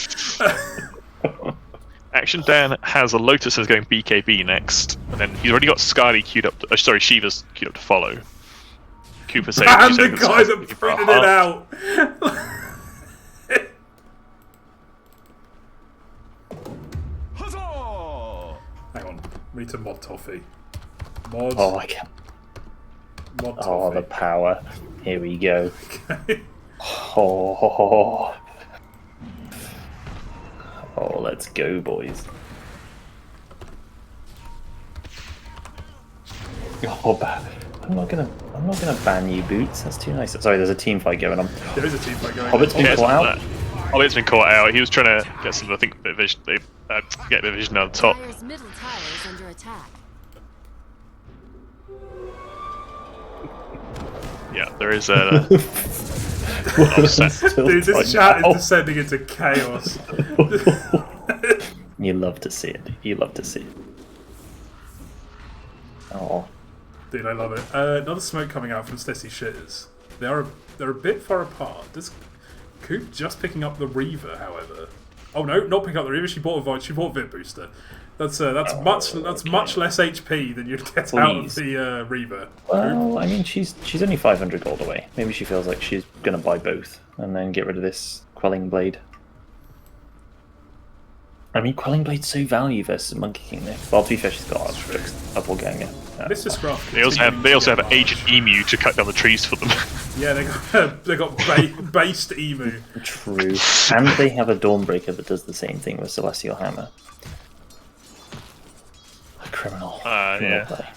Action Dan has a Lotus that's going BKB next, and then he's already got Scardy queued up. Sorry, Shiva's queued up to follow. Cooper saves. And the guy that printed it out. Hang on, we need to mod Tofeh. Mod. Oh, I can't. Mod Oh, the Tofeh. power. Here we go. Okay. Oh, let's go, boys. Oh, I'm not gonna ban you, Boots. That's too nice. Sorry, there's a team fight going on. There is a team fight going hoBBit's on. been caught out. hoBBit's been caught out. He was trying to get some, I think, a bit of vision, get a bit of vision on the top. Dire's middle tower is under attack. Yeah, there is a. Offset. Dude, this chat is descending into chaos. You love to see it. You love to see it. Oh, Dude, I love it. Another smoke coming out from Stesi shitters. They're a bit far apart. Does Coop just picking up the Reaver, however? Oh no, not picking up the Reaver. She bought a Void. She bought Vit Booster. That's much less HP than you'd get out of the Reaver. well, I mean, she's only 500 gold away. Maybe she feels like she's gonna buy both and then get rid of this Quelling Blade. I mean, Quelling Blade's so value versus Monkey King though. Well, to be fair, she's got a double ganger. Mr. Scruff. They also have Agent Emu to cut down the trees for them. Yeah, they got based Emu. True. And they have a Dawnbreaker that does the same thing with Celestial Hammer. Criminal. Yeah. Play.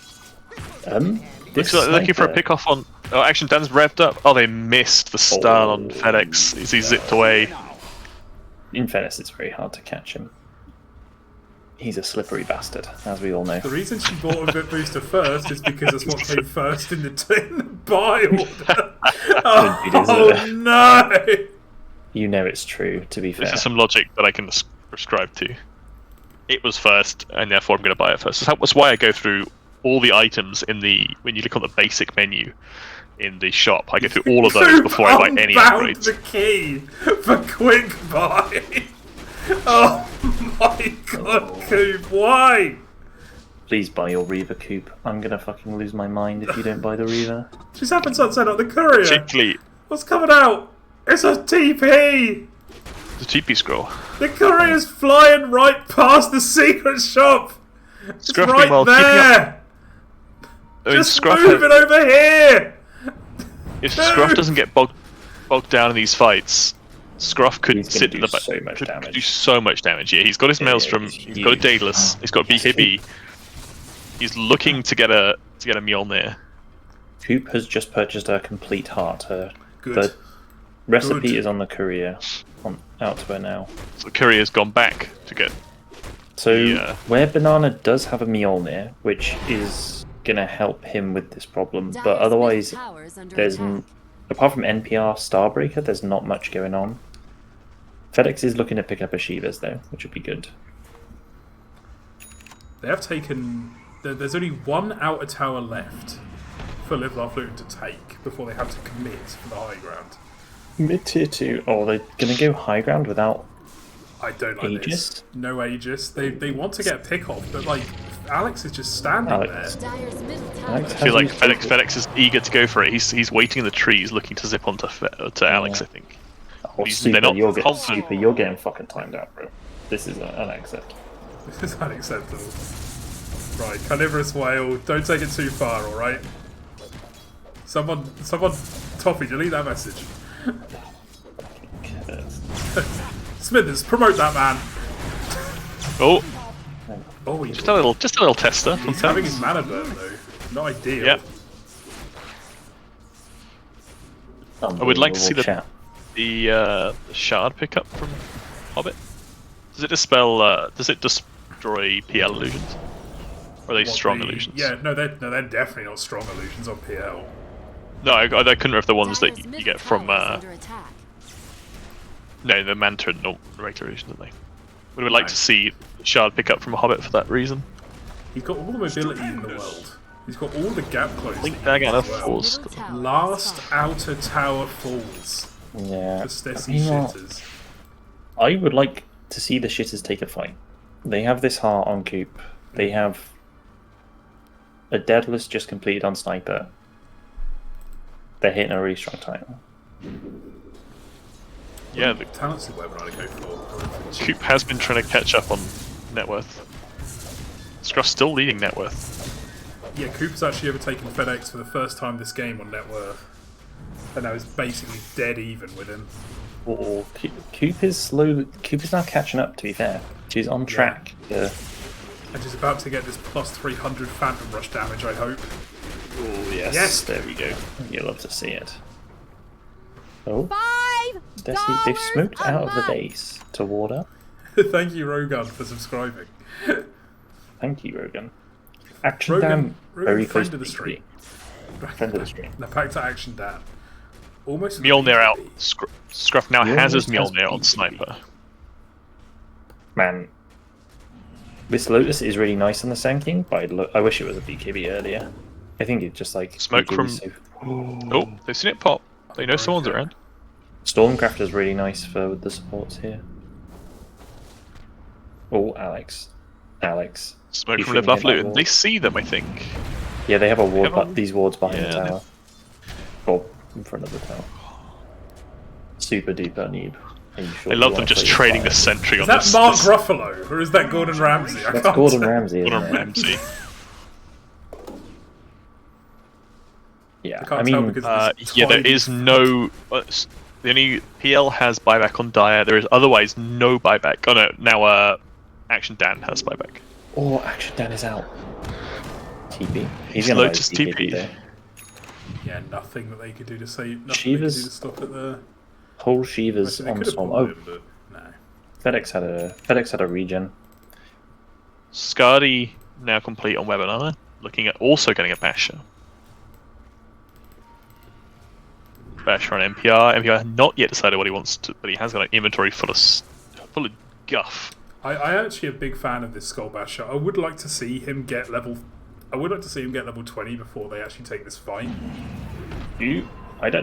Looks like they're looking for a pick off on. Oh, Action Dan's revved up. Oh, they missed the stun on FedX. He zipped away. In fairness, it's very hard to catch him. He's a slippery bastard, as we all know. The reason she bought a Vit Booster first is because that's what came first in the buy order. Oh no! You know it's true, to be fair. This is some logic that I can prescribe to. It was first, and therefore I'm going to buy it first. That's why I go through all the items in the when you look on the basic menu in the shop. I go through all of those before I buy any Unbound upgrades. the key for quick buy. Oh my god, Coop, why? Please buy your Reaver, Coop. I'm gonna fucking lose my mind if you don't buy the Reaver. She's having sunset on the courier. Particularly What's coming out? It's a TP. the TP scroll. The courier's flying right past the secret shop. It's Scruff, right meanwhile, keeping there. I mean, Just Scruff, move it over here. if Scruff doesn't get bogged down in these fights, Scruff could He's gonna sit in do the back. so much Could damage. do so much damage. Yeah, he's got his Maelstrom. he's He's got a huge. Daedalus. He's got a BKB. He's looking to get a Mjolnir. Coop has just purchased her complete heart. The Good. recipe Good. is on the courier. Out to her now. So the courier's gone back to get. So Yeah. where Banana does have a Mjolnir, which is gonna help him with this problem, but otherwise Tower is under there's attack. apart from NPR Starbreaker, there's not much going on. FedEx is looking to pick up a Shivas though, which would be good. They have taken there's only one outer tower left for Live Laugh Luton to take before they have to commit for the high ground. Mid tier 2. Oh, they're going to go high ground without I don't like Aegis? this. No Aegis. They want to get a pick off, but like Alex is just standing Alex. there. Dyer's middle tower. Alex I feel like hasn't- FedEx is eager to go for it. He's waiting in the trees, looking to zip onto to Alex. I think. Oh, They're Super, not you're getting, confident. Super, you're getting fucking timed out, bro. This is unacceptable. This is unacceptable. Right, carnivorous whale. Don't take it too far, all right? Someone, Toffee, delete that message. Smithers, promote that man. Oh, Oh, just a little tester. he's having his mana burn though. Not ideal. Yeah. I would like to see Chat. the shard pickup from hoBBit. Does it dispel? Does it destroy PL illusions? Or are they strong illusions? Yeah, no, they're definitely not strong illusions on PL. No, I couldn't remember if the ones that Dyer's you middle get from tower is under attack. no, the Manta and no regular illusions, don't they? We would like to see shard pick up from a hobbit for that reason. He's got all the mobility in the world. He's got all the gap closing. Link Dagger as well. falls. Middle tower Last is fine. outer tower falls. Yeah. The Stesi You know, shitters. I would like to see the shitters take a fight. They have this heart on Coop. They have a Redalus just completed on Sniper. They're hitting a really strong title. Yeah, the Talented webinar to go for. Coop has been trying to catch up on net worth. Scruff's still leading net worth. Yeah, Coop's actually overtaken FedEx for the first time this game on net worth. And now he's basically dead even with him. Oh, Coop is slow. Coop is now catching up. To be fair, she's on track. And she's about to get this plus 300 Phantom Rush damage, I hope. Oh yes. Yes. There we go. You love to see it. Oh, they've $5 smoked a out of the month. base to ward up. Thank you, Rogan, for subscribing. Thank you, Rogan. Action Rogan- Dan, Rogan, very close friend to of the the stream. Friend of the stream. Now back to Action Dan. Almost Mjolnir out. Scruff now Mjolnir has his has Mjolnir on BKB. Sniper. Man, this Lotus is really nice on the Sand King, but I wish it was a BKB earlier. I think it's just like Smoke BKB from- so- Oh, they've seen it pop. They know someone's Okay. around. Stormcrafter's really nice for the supports here. Oh, Alex. Smoke You from Live shouldn't Laugh hit that Luton. wall. They see them, I think. Yeah, they have a ward, have a- but these wards behind the Yeah, tower. Or in front of the tower. Super duper noob. Are you sure I you love wanna them just play trading the fire? sentry Is on that this. Mark this Ruffalo, or is that Gordon Ramsay? I That's can't Gordon tell. Ramsay, isn't Gordon it? Ramsay. Yeah, I can't I tell mean, because of this yeah, there tiny- is no. The only PL has buyback on Dire. There is otherwise no buyback. Oh no, now Action Dan has buyback. oh, Action Dan is out. TP. He's He's gonna Lotus buy BKB TP. there. Yeah, nothing that they could do to save. Nothing Shiva's- they could do to stop it there. Whole Shiva's They on could have Storm. pulled Oh, him, but no. FedEx had a regen. Skadi now complete on webinar. Looking at also getting a basher. Basher on MPR. MPR has not yet decided what he wants to, but he has got an inventory full of guff. I actually a big fan of this Skull Basher. I would like to see him get level. I would like to see him get level 20 before they actually take this fight. I'd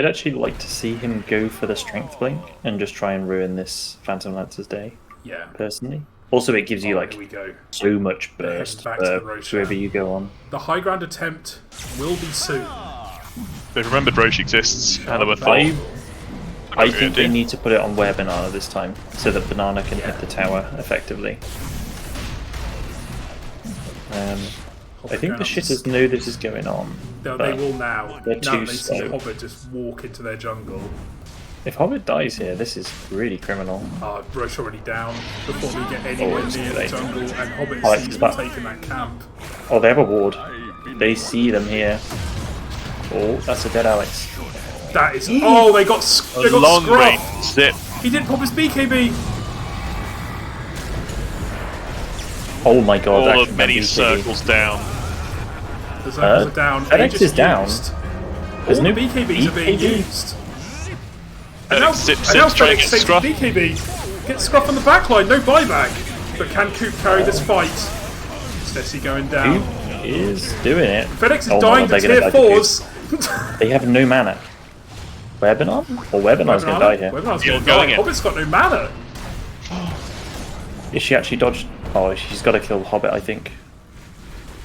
actually like to see him go for the Strength Blink and just try and ruin this Phantom Lancer's day, Yeah. personally. Also, it gives you Oh, like here we go. so much burst back to the Roche wherever now. you go on. The high ground attempt will be soon. They've remembered Roche exists. And they were I think they need to put it on where Banana this time, so that Banana can hit the tower effectively. I think the shitters know this is going on. They but will now. they're Now too that they see slow. hoBBit just walk into their jungle. If hoBBit dies here, this is really criminal. Roche already down before they get anywhere it's near too the late. jungle, and hoBBit Alex sees is them back. taking that camp. Oh, they have a ward. They see them here. Oh, that's a dead Alex. That is. Oh, they got long range scruff. zip. He didn't pop his BKB. Oh my god, All that of many circles down. The circles are down. FedEx Aegis is down. used. There's All no the BKBs are being BKB. used. And now, Zip, and now trying to FedEx get takes Scruff. BKB. Get Scruff on the backline, no buyback. But can Coop carry this fight? Stesi going down. Coop is doing it. FedX is Oh my dying God, to they're tier gonna die to 4s. They have no mana. Webinar? Or Webinar's going to die here. Webinar's You're going to die. going in. hoBBit's got no mana. Is she actually dodged? Oh, she's got to kill hoBBit, I think.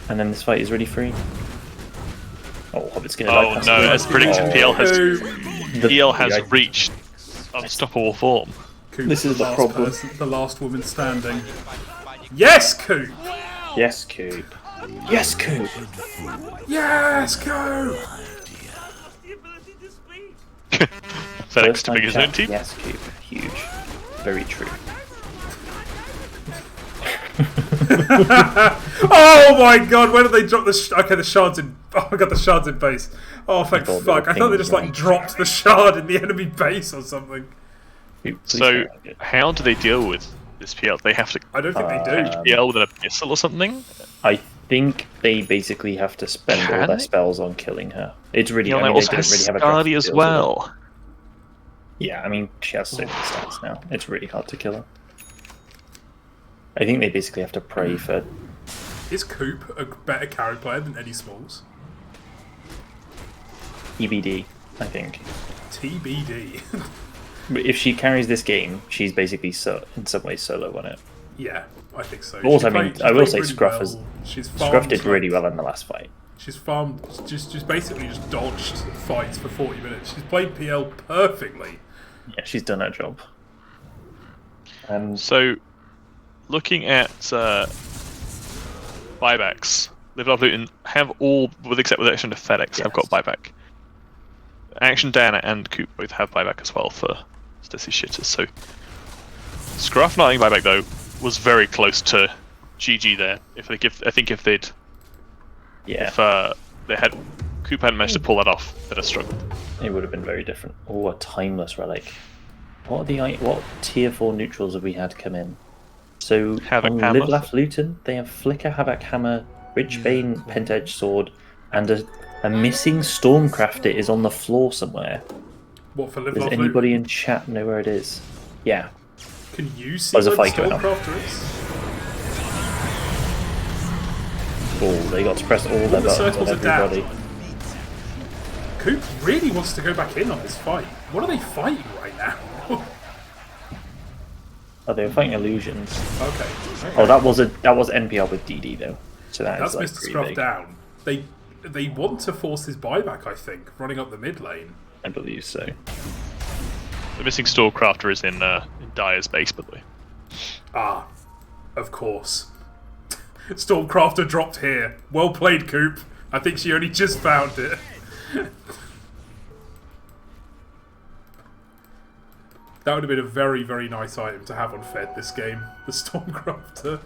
And then this fight is really free. Oh, hoBBit's going to die. Oh no, as predicted, PL has Yeah. reached unstoppable form. Coop, This is the last problem. the last woman standing. Yes, Coop! Yes, Coop. Yes, Coop. Yes, Coop! FedX to big his own team. Yes, Coop. Huge. Very true. Oh my god, where did they drop the okay, the shards in... Oh my god, the shards in base. Oh, thank thought fuck. the I thought they thing just, was like, right. dropped the shard in the enemy base or something. Coop, please So, don't get- how do they deal with this PL? They have to I don't think they do. PL with an missile or something? I think they basically have to spend all Can their they? spells on killing her. It's really... PL I mean, also they has didn't really have a draft Skadi to as deal with it. well. Yeah, I mean, she has so many stats now. It's really hard to kill her. I think they basically have to pray for... Is Coop a better carry player than Eddie Smalls? EBD, I think. TBD. But if she carries this game, she's basically in some ways solo on it. Yeah, I think so. Also, She I mean, played- I she will played say really Scruff has... well. She's Scruff farmed, did really like- well in the last fight. She's farmed, just basically just dodged fights for 40 minutes. She's played PL perfectly. Yeah, she's done her job. So, looking at buybacks, Live Love Luton have all, with except with Action to FedEx, have got buyback. Action Dana and Coop both have buyback as well for Stesi shitters. So, Scruff not having buyback though was very close to GG there. If they give, I think if they'd, Yeah, if they had, Coop hadn't managed to pull that off, they'd have struggled. it would have been very different. Oh, a timeless relic. What tier 4 neutrals have we had come in? So Havoc on Hammer. Live Laugh Luton, they have Flicker, Havoc Hammer, Ridgebane, Pentedge Sword, and a missing Stormcrafter is on the floor somewhere. What, for Live Does Love anybody Luton? in chat know where it is? Yeah. Can you see There's a where the fight going on. Stormcrafter is? Oh, they got to press all their the buttons circles on are down. everybody. Coop really wants to go back in on this fight. What are they fighting right now? Oh, they were fighting illusions. Okay. Oh, that was NPR with DD though. So That's is like Mr. pretty Scruff big, down. They want to force his buyback, I think, running up the mid lane. I believe so. The missing Stormcrafter is in Dyer's base, by the way. Ah, of course. Stormcrafter dropped here. Well played, Coop. I think she only just found it. That would have been a very, very nice item to have on Fed this game. The Stormcrafter.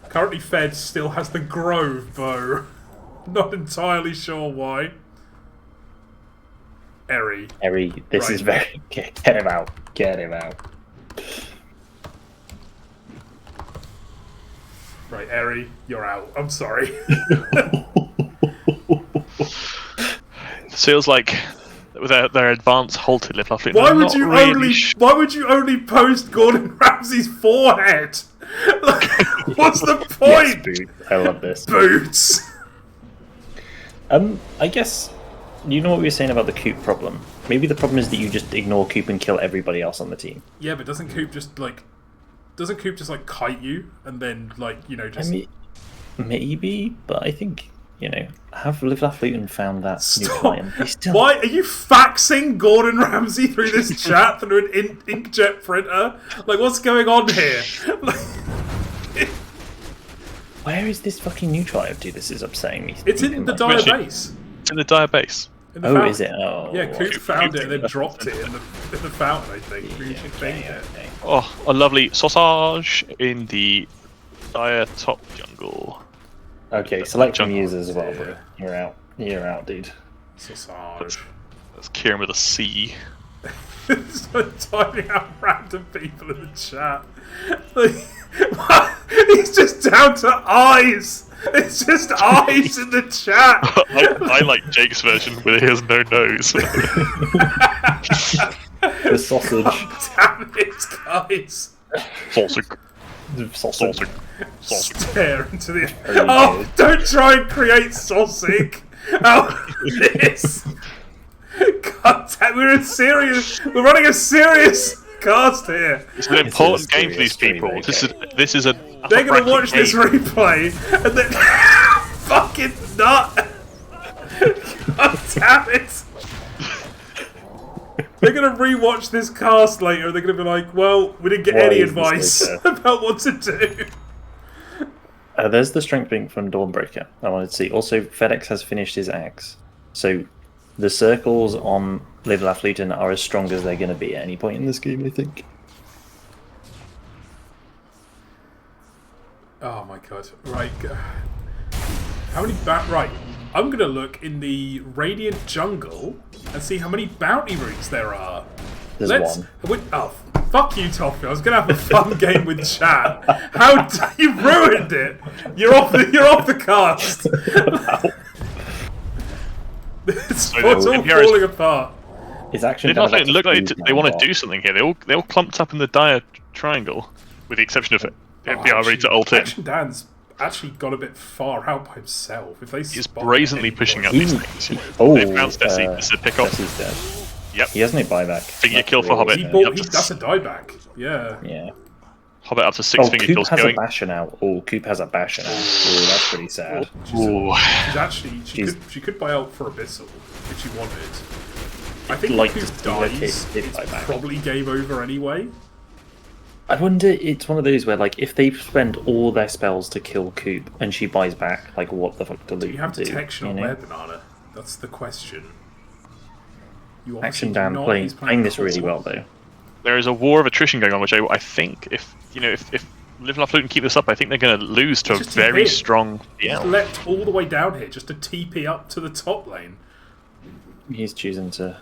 Currently Fed still has the Grove bow. Not entirely sure why. Eri. This Right. is very... Get him out. Get him out. Right, Eri, you're out. I'm sorry. Feels like with their advanced halted Live Love Luton. Why I'm would not you really only? sure. Why would you only post Gordon Ramsay's forehead? What's the Yes, point? Boot. I love this. Boots. I guess... You know what we were saying about the Coop problem? Maybe the problem is that you just ignore Coop and kill everybody else on the team. Yeah, but doesn't Coop just like kite you and then I just mean, maybe, but I think, have Live Laugh Luton found that new stop? client? They still... Why are you faxing Gordon Ramsay through this chat through an inkjet printer? Like, what's going on here? Where is this fucking neutral item, dude? This is upsetting me. It's in the Which- Dire base. It's in the Dire base. In the Oh, fountain. is it? Oh, Yeah, Coop found it and then Coop- dropped it in the fountain. I think. You should think it. okay. Oh, a lovely sausage in the Dire top jungle. Okay, select from Jungle. users as well, bro. You're out. You're out, dude. Sausage. That's Kieran with a C. Start typing out random people in the chat. Like, what? He's just down to eyes. It's just eyes in the chat. I like Jake's version where he has no nose. The sausage. Damn it, guys. Sausage. Sausage. Stare into the. Oh, don't try and create sausage out of this. God damn, we're running a serious cast here. It's an important game for these people. This is a. They're gonna watch this replay and then fucking nut. God damn it. They're gonna rewatch this cast later and they're gonna be like, well, we didn't get any advice about what to do. There's the strength link from Dawnbreaker. I wanted to see. Also, FedEx has finished his axe. So the circles on Live Laugh Luton are as strong as they're going to be at any point in this game, I think. Oh my god. Right. How many Right. I'm going to look in the Radiant Jungle and see how many bounty routes there are. There's one. Oh, fuck you, Tofeh. I was going to have a fun game with chat. You ruined it. You're off the cast. It's all falling apart. His action. It doesn't look like they want to do something here. They all clumped up in the dire triangle, with the exception of FBR ready to ult in. Action Dan's actually got a bit far out by himself. If they He's brazenly pushing up these things. Oh, they found Stesi. This is a pick-off. Stesi's dead. Yep. He has no buyback. Finger kill for hoBBit. That's a dieback. Yeah. Yeah. hoBBit up to 6 finger Coop kills has going. a basher now. Oh, Coop has a basher now. Oh, that's pretty sad. She could buy out for Abyssal if she wanted. I think Like if Coop dies, it's probably game over anyway. I wonder, it's one of those where, like, if they spend all their spells to kill Coop and she buys back, like, what the fuck do they do? You have detection on Web Banana. That's the question. Action Dan playing this really well, though. There is a war of attrition going on, which I think if Live Laugh Luton keep this up, I think they're going to lose to a very strong PL. He's leapt all the way down here just to TP up to the top lane. He's choosing to.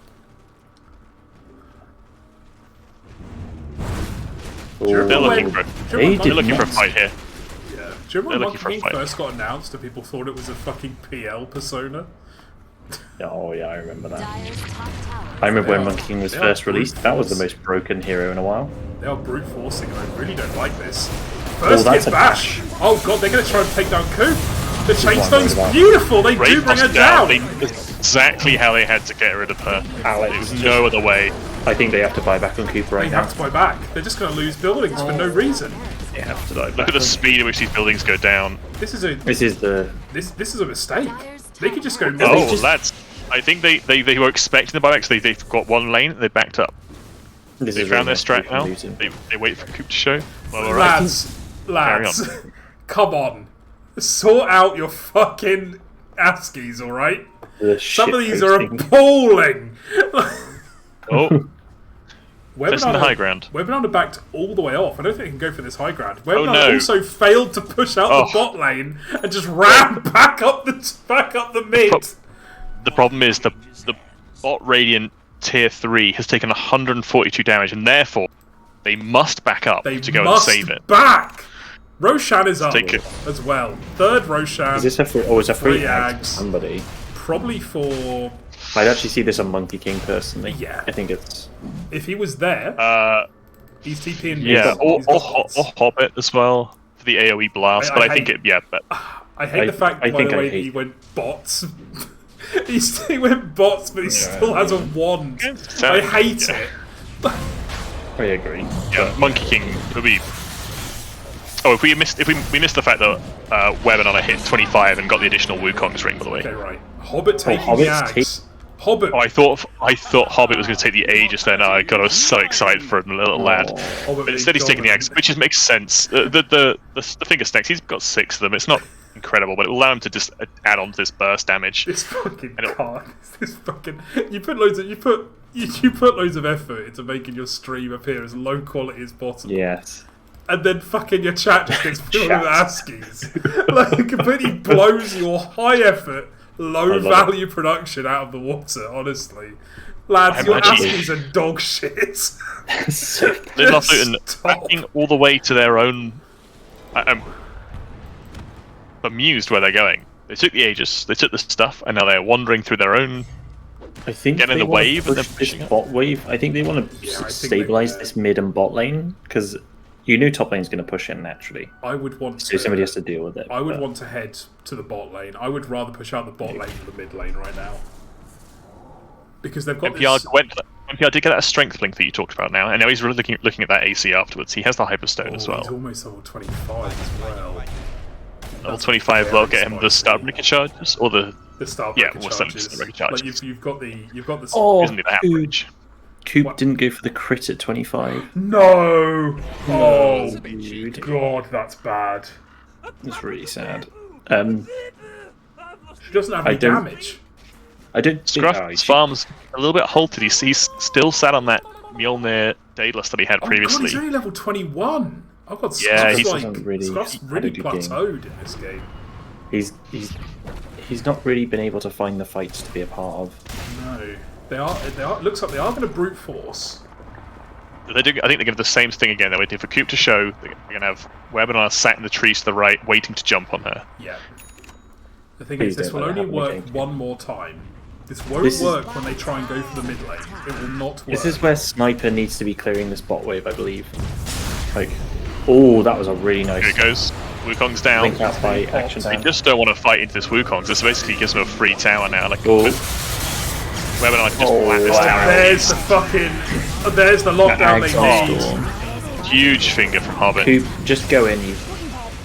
They're looking for a fight here. Yeah. Do you remember when Monkey King first got announced and people thought it was a fucking PL persona? Oh yeah, I remember that. I remember when Monkey King was first released. That was the most broken hero in a while. They are brute forcing, and I really don't like this. First hit bash. Oh god, they're going to try and take down Coop. The Chainstone's beautiful. They do bring her down. Exactly how they had to get rid of her. Alex, there was no other way. I think they have to buy back on Coop right now. They have to buy back. They're just going to lose buildings for no reason. They have to buy back. Look at the speed at which these buildings go down. This is a mistake. They could just go. Oh, lads! I think they were expecting the buyback, so they've got one lane and they backed up. They found their strat now. They wait for Coop to show. Well, all right. Lads, come on, sort out your fucking ASCIIs, all right? Some of these are appalling. Oh. That's in the high ground. Webinar backed all the way off. I don't think they can go for this high ground. Webinar also failed to push out the bot lane and just ran back up the mid. The problem is the bot Radiant tier 3 has taken 142 damage, and therefore they must back up to go and save it. Back. Roshan is up as well. Third Roshan. Is this a free ag somebody? Probably for. I'd actually see this on Monkey King personally. Yeah. I think it's. If he was there, he's TPing. Yeah, or hoBBit as well for the AoE blast. But I think it. Yeah, but I hate the fact, by the way, he went bots. he went bots, but he still has a wand. I hate it. I agree. Yeah, Monkey King could be. Oh, if we missed the fact that Webinar hit 25 and got the additional Wukong's ring, by the way. Okay, right. hoBBit taking the axe. hoBBit. Oh, I thought hoBBit was going to take the A just then. Oh god, I was so excited for him, little lad. But instead he's taking the axe, which makes sense. The finger stacks, he's got 6 of them. It's not incredible, but it will allow him to just add on to this burst damage. This fucking card. This fucking. You put loads of effort into making your stream appear as low quality as possible. Yes. And then fucking your chat just gets filled with ASCIIs. Like, it completely blows your high effort, low value production out of the water, honestly. Lads, your ASCIIs are dog shit. Live Laugh Luton backing all the way to their own. I'm amused where they're going. They took the Aegis, they took the stuff, and now they're wandering through their own. I think getting the wave and then pushing bot wave. I think they want to stabilize this mid and bot lane because. You knew top lane's going to push in naturally. I would want So to. somebody has to deal with it. I would but- want to head to the bot lane. I would rather push out the bot lane than the mid lane right now. Because they've got NPR, this... NPR did get that strength link that you talked about now, and now he's really looking at that AC afterwards. He has the Hyperstone as well. He's almost level 25 as well. Level 25 will get him the Starbreaker charges, or the Starbreaker what's charges. Starbreaker charges. Like you've got the... Oh, Isn't he the average? Coop didn't go for the crit at 25. No! Oh, Dude. God, that's bad. That's really sad. She doesn't have any damage. I don't think... Scruff's farm's a little bit halted. He's still sat on that Mjolnir Daedalus that he had Oh, God, previously. he's only level 21. I've got Yeah, Scruff's really had a good game. plateaued in this game. He's not really been able to find the fights to be a part of. No. They are. Looks like they are going to brute force. I think they're going to do the same thing again. They're waiting for Coop to show. They're going to have Webinar sat in the trees to the right, waiting to jump on her. Yeah. The thing Please is, this don't will let it only happen work again. one more time. This won't This is- work when they try and go for the mid lane. It will not work. This is where Sniper needs to be clearing this bot wave, I believe. Like, oh, that was a really nice Here it goes. Wukong's down. link out by action They down. just don't want to fight into this Wukong. This basically gives them a free tower now. Like, Oh. Webinar can just Oh, lap this wow. tower. There's the fucking... There's the lockdown they need. Storm. Huge finger from hoBBit. Coop, just go in. You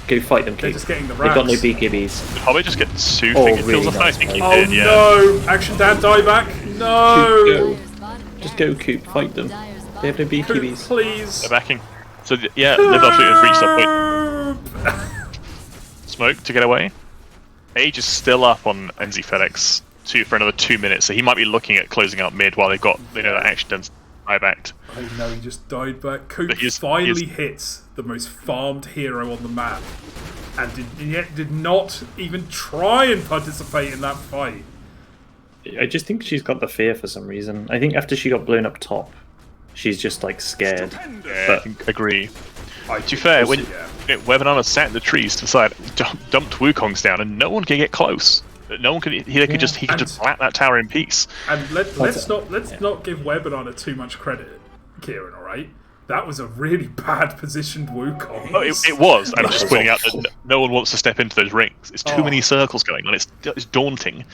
go fight them, They're Coop. just getting the They've got no racks. BKBs. Did hoBBit just get 2 Oh, finger really kills? I nice think he Oh did, yeah. no! Action Dan dieback! No! Coop, go. Just go, Coop. Fight them. They have no Coop, BKBs. please! They're backing. So, yeah, Live Absolute has reached that point. Smoke to get away. Age is still up on NZfedX for another 2 minutes, so he might be looking at closing out mid while they know that action done's diebacked. I know he just died back. Coop But he's- finally hits the most farmed hero on the map, and yet did not even try and participate in that fight. I just think she's got the fear for some reason. I think after she got blown up top, she's just like scared. Yeah, But- I agree. I To be fair, when yeah. Webinar sat in the trees to the side, dumped Wukongs down, and no one can get close. No one could. He could just flat that tower in peace. And let's not give Webinar too much credit, Kieran. All right, that was a really bad positioned Wukong. Oh, it was. I'm just pointing out that no one wants to step into those rings. It's too many circles going on. It's daunting.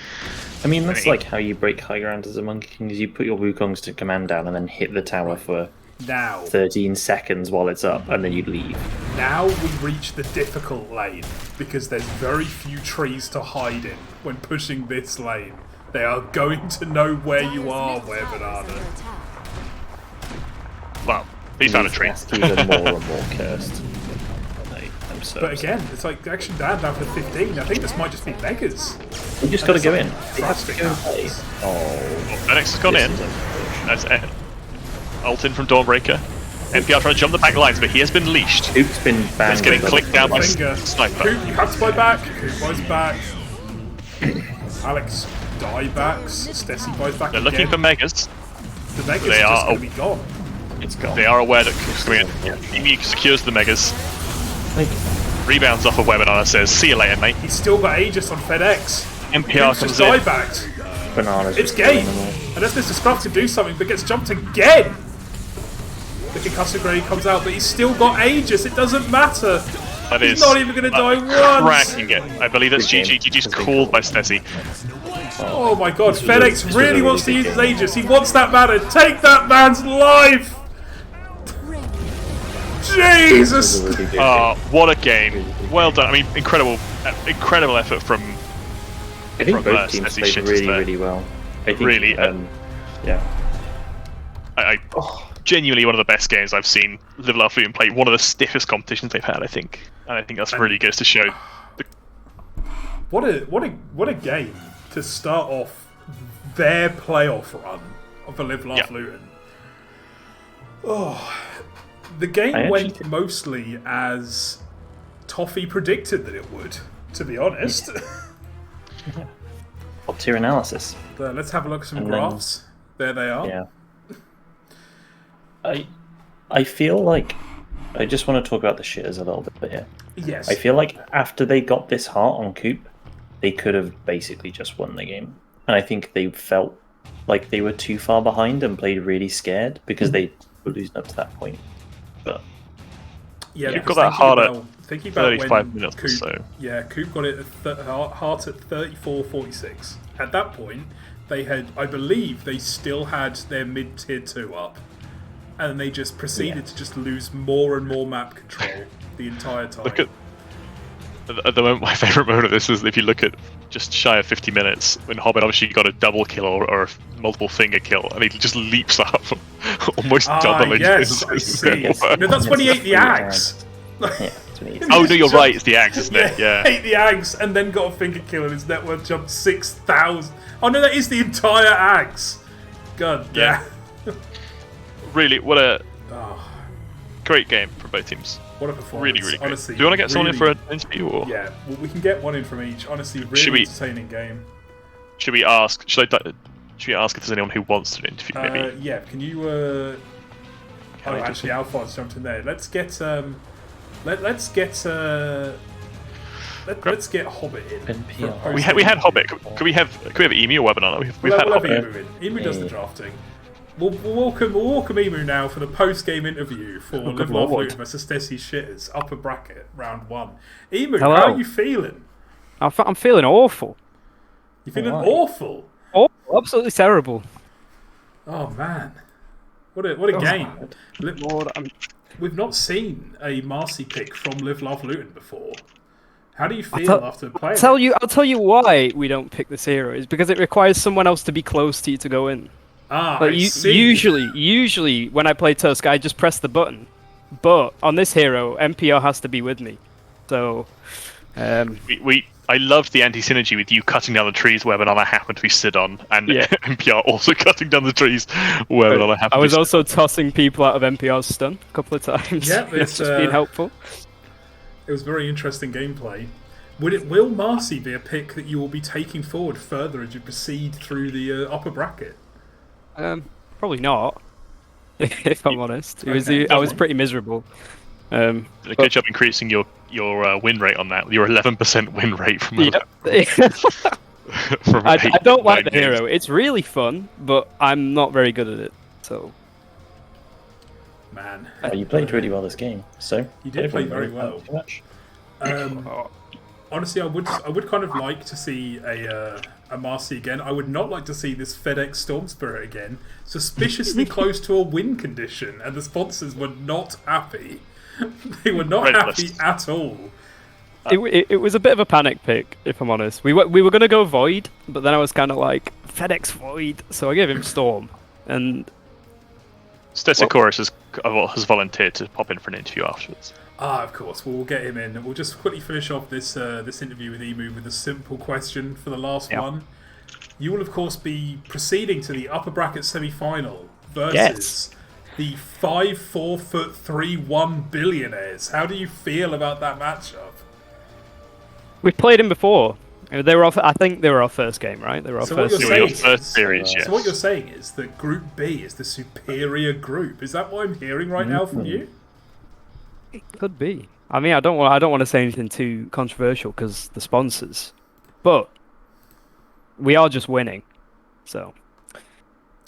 I mean, that's like how you break high ground as a Monkey King, is you put your Wukongs to command down and then hit the tower for Now, 13 seconds while it's up, and then you leave. now we reach the difficult lane because there's very few trees to hide in when pushing this lane. They are going to know where you are, Webinar. Well, he found a tree. That's even more and more cursed. I'm so But upset. again, it's like Action Dan down for 15. I think this might just be Megas. We just got to go in. We have Drastic to go and play. happens. Oh, FedEx has gone in. this is unfortunate. That's it. Ult in from Dawnbreaker. NPR trying to jump the back lines, but he has been leashed. Coop's been banned. It's getting by clicked down by Finger. Sniper. Coop, you have to buy back. Coop buys back. Alex diebacks. Stesi buys back They're again. looking for Megas. The Megas They are just are- going to be gone. It's gone. They are aware that Coop's coming in. He secures the Megas. Like, Rebounds off a Webinar and says, "See you later, mate." He's still got Aegis on FedEx. NPR Coop's just comes in. diebacked. bananas. It's just game. killing them all. Unless Mr. Scruff can do something, but gets jumped again. The concussive grade comes out, but he's still got Aegis. It doesn't matter. That He's is not even going to die once. cracking it. I believe that's Good game. GG. GG's called by Stesi. Oh my god, This FedEx was a really really wants to good use his game. Aegis. He wants that mana. Take that man's life! This Jesus! is a really good game. What a game. Well done. I mean, incredible effort from I think from, both teams Stesi played shitters really, there. really well. I think, Really, yeah. I genuinely one of the best games I've seen Live Laugh Luton play. One of the stiffest competitions they've had, I think. And I think that's really goes to show. What a game to start off their playoff run of the Live Laugh Yeah. Luton. Oh, the game I actually went think- mostly as Tofeh predicted that it would, to be honest. Top tier analysis. Let's have a look at some And then- graphs. There they are. Yeah. I feel like I just want to talk about the shitters a little bit here. Yes. I feel like after they got this heart on Coop, they could have basically just won the game. And I think they felt like they were too far behind and played really scared because they were losing up to that point. But Yeah, You've because got that hard at thinking about 35 when minutes or Coop, so. Yeah, Coop got it at heart at 34.46. At that point, they had, I believe, they still had their mid-tier 2 up, and they just proceeded to just lose more and more map control the entire time. Look at the moment. My favourite moment of this is if you look at just shy of 50 minutes when hoBBit obviously got a double kill or a multiple finger kill, and he just leaps up, almost doubling yes, I his see. No, that's when he ate the axe. Oh no, you're right. It's the axe, isn't it? Yeah. Ate the axe and then got a finger kill, and his net worth jumped 6,000. Oh no, that is the entire axe. God damn. Yeah. Really, what a great game from both teams. What a performance! Really, really great. Honestly, do you want to get someone in for an interview? Or? Yeah, well, we can get one in from each. Honestly, really entertaining game. Should we ask? Should we ask if there's anyone who wants to interview? Maybe. Yeah. Can you? Actually, Alphonse jumped in there. Let's get let's get hoBBit in. NPR. We had hoBBit. Could we have Emu or webinar? We've had hoBBit. Emu in. Emu does the drafting. We'll welcome Emu now for the post-game interview for Live Laugh Luton versus Stesi Shitters, upper bracket, round 1. Emu, Hello. how are you feeling? I'm feeling awful. You feeling awful? Awful, absolutely terrible. Oh man, what a game! Lord, We've not seen a Marcy pick from Live Laugh Luton before. How do you feel after playing? I'll tell you why we don't pick this hero. Is because it requires someone else to be close to you to go in. I see. Usually when I play Tusk, I just press the button. But on this hero, MPR has to be with me. So, I loved the anti-synergy with you cutting down the trees where Banana happened to be stood on, and MPR also cutting down the trees where Banana happened to be. I was also tossing people out of MPR's stun a couple of times. Yeah, it's just been helpful. It was very interesting gameplay. Will Marcy be a pick that you will be taking forward further as you proceed through the upper bracket? Probably not. If I'm honest, I was pretty miserable. Did a good job increasing your win rate on that. Your 11% win rate from. From I don't like the hero. It's really fun, but I'm not very good at it. So. Man. You played really well this game, so. You did play very well. Honestly, I would kind of like to see a Marcy again. I would not like to see this FedEx Storm Spirit again. Suspiciously close to a win condition, and the sponsors were not happy. They were not happy at all. It was a bit of a panic pick, if I'm honest. We were going to go Void, but then I was kind of like, FedEx Void, so I gave him Storm. And Stesichorus has volunteered to pop in for an interview afterwards. Of course. We'll get him in. We'll just quickly finish off this interview with Emu with a simple question for the last one. You will, of course, be proceeding to the upper bracket semi-final versus the 5'4'3" billionaires. How do you feel about that matchup? We played him before. They were I think they were our first game, right? They were our first series. So what you're saying is that Group B is the superior group. Is that what I'm hearing right now from you? It could be. I mean, I don't want to say anything too controversial because the sponsors, but we are just winning. So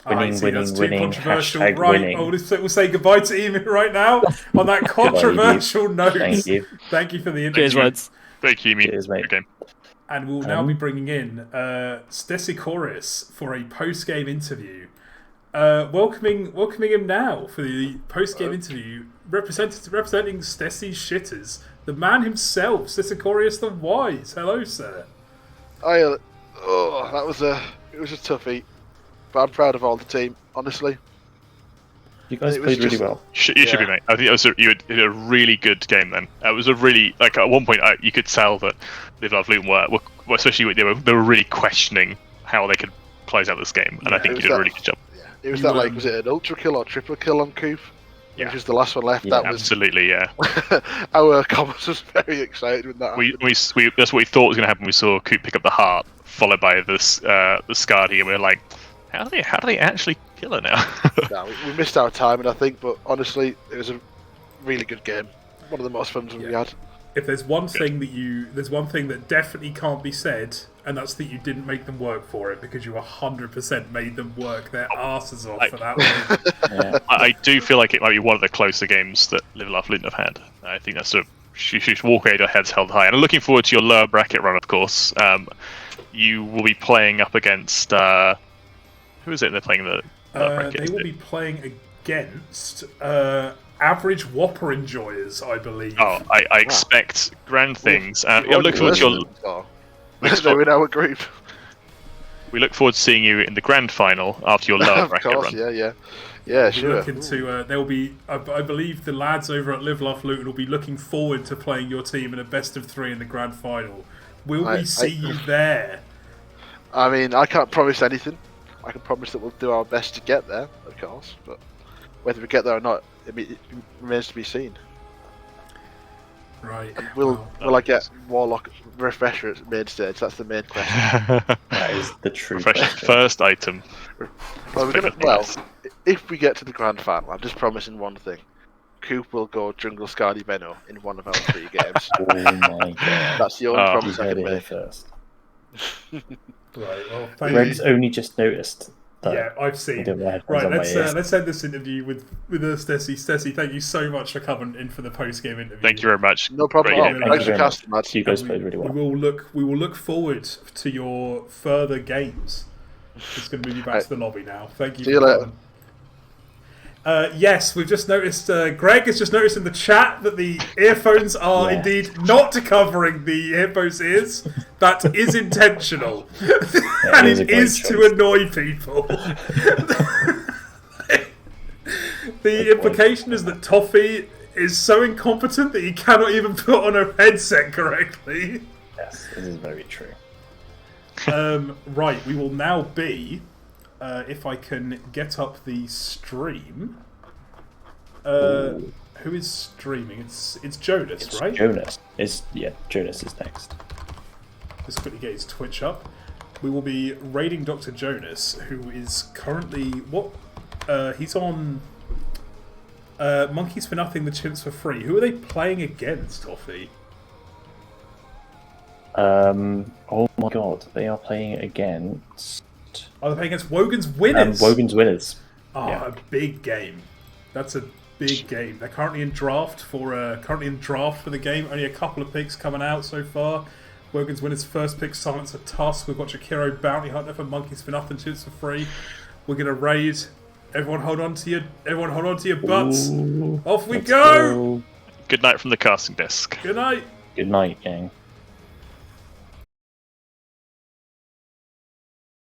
winning. Controversial. Hashtag right, winning. We'll say goodbye to Emu right now on that controversial note. Thank you. Thank you for the interview. Cheers, lads. Thank you, Emu. Cheers, mate. Okay. And we'll now be bringing in Stesichorus for a post-game interview. Welcoming him now for the post-game interview, representing Stesi's Shitters, the man himself, StesichorusTheWise. Hello, sir. It was a toughie, but I'm proud of all the team, honestly. You guys played really well. You should be, mate. I think you did a really good game then. It was a really, like, at one point you could tell that Live Laugh Luton were especially when they were really questioning how they could close out this game, and I think you did a really good job. It was was it an ultra kill or triple kill on Coop? Yeah. Which was the last one left. Yeah, that was absolutely, yeah. Our comments was very excited when that happened. That's what we thought was going to happen. We saw Coop pick up the heart, followed by the Scardy, and we were like, how do they actually kill her now? We missed our timing, I think, but honestly, it was a really good game. One of the most fun we had. if there's one thing that definitely can't be said, and that's that you didn't make them work for it, because you 100% made them work their asses off for that one. I do feel like it might be one of the closer games that Live Laugh Luton have had. I think that's a huge walk away, your heads held high. And I'm looking forward to your lower bracket run, of course. You will be playing up against who is it they're playing the bracket? They will be playing against average Whopper enjoyers, I believe. Oh, I expect grand things. I'm looking forward to your. We're in our group. We look forward to seeing you in the grand final after your lower bracket course, run. Yeah, sure. Looking to, they'll be. I believe the lads over at Live Laugh Luton will be looking forward to playing your team in a best of 3 in the grand final. Will we see you there? I mean, I can't promise anything. I can promise that we'll do our best to get there, of course. But whether we get there or not, it remains to be seen. Right. Will I get Warlock Refresher at main stage? That's the main question. That is the true Refresher question. first item. Well, if we get to the grand final, I'm just promising one thing. Coop will go Jungle Scardy Benno in one of our 3 games. Oh my god. That's the only promise I can make. First. Right, well, thank Greg's you. only just noticed that. Yeah, I've seen. Right, let's end this interview with Stesi. Stesi, thank you so much for coming in for the post-game interview. Thank you very much. No problem. Great. Thanks for casting, lads. You guys played really well. We will look forward to your further games. Just going to move you back to the lobby now. Thank you. See you later. Yes, we've just noticed. Greg has just noticed in the chat that the earphones are indeed not covering the hippo's ears. That is intentional, and it is to annoy people. The implication is that Tofeh is so incompetent that he cannot even put on a headset correctly. Yes, this is very true. Right, we will now be. If I can get up the stream. Who is streaming? It's Jonas, right? Jonas. Jonas is next. Let's quickly get his Twitch up. We will be raiding Dr. Jonas, who is currently he's on Monkeys for Nothing, the Chimps for Free. Who are they playing against, Tofeh? Oh my god, they are playing against. Oh, they're playing against Wogan's Winners. Wogan's Winners. Oh, Yeah. a big game. That's a big game. They're currently in draft for the game. Only a couple of picks coming out so far. Wogan's Winners' first pick, Silence of Tusk. We've got Shakiro Bounty Hunter for Monkeys for Nothing, Chips for Free. We're gonna raid. Everyone hold on to your butts. Ooh, Off we let's go. Good night from the casting desk. Good night. Good night, gang.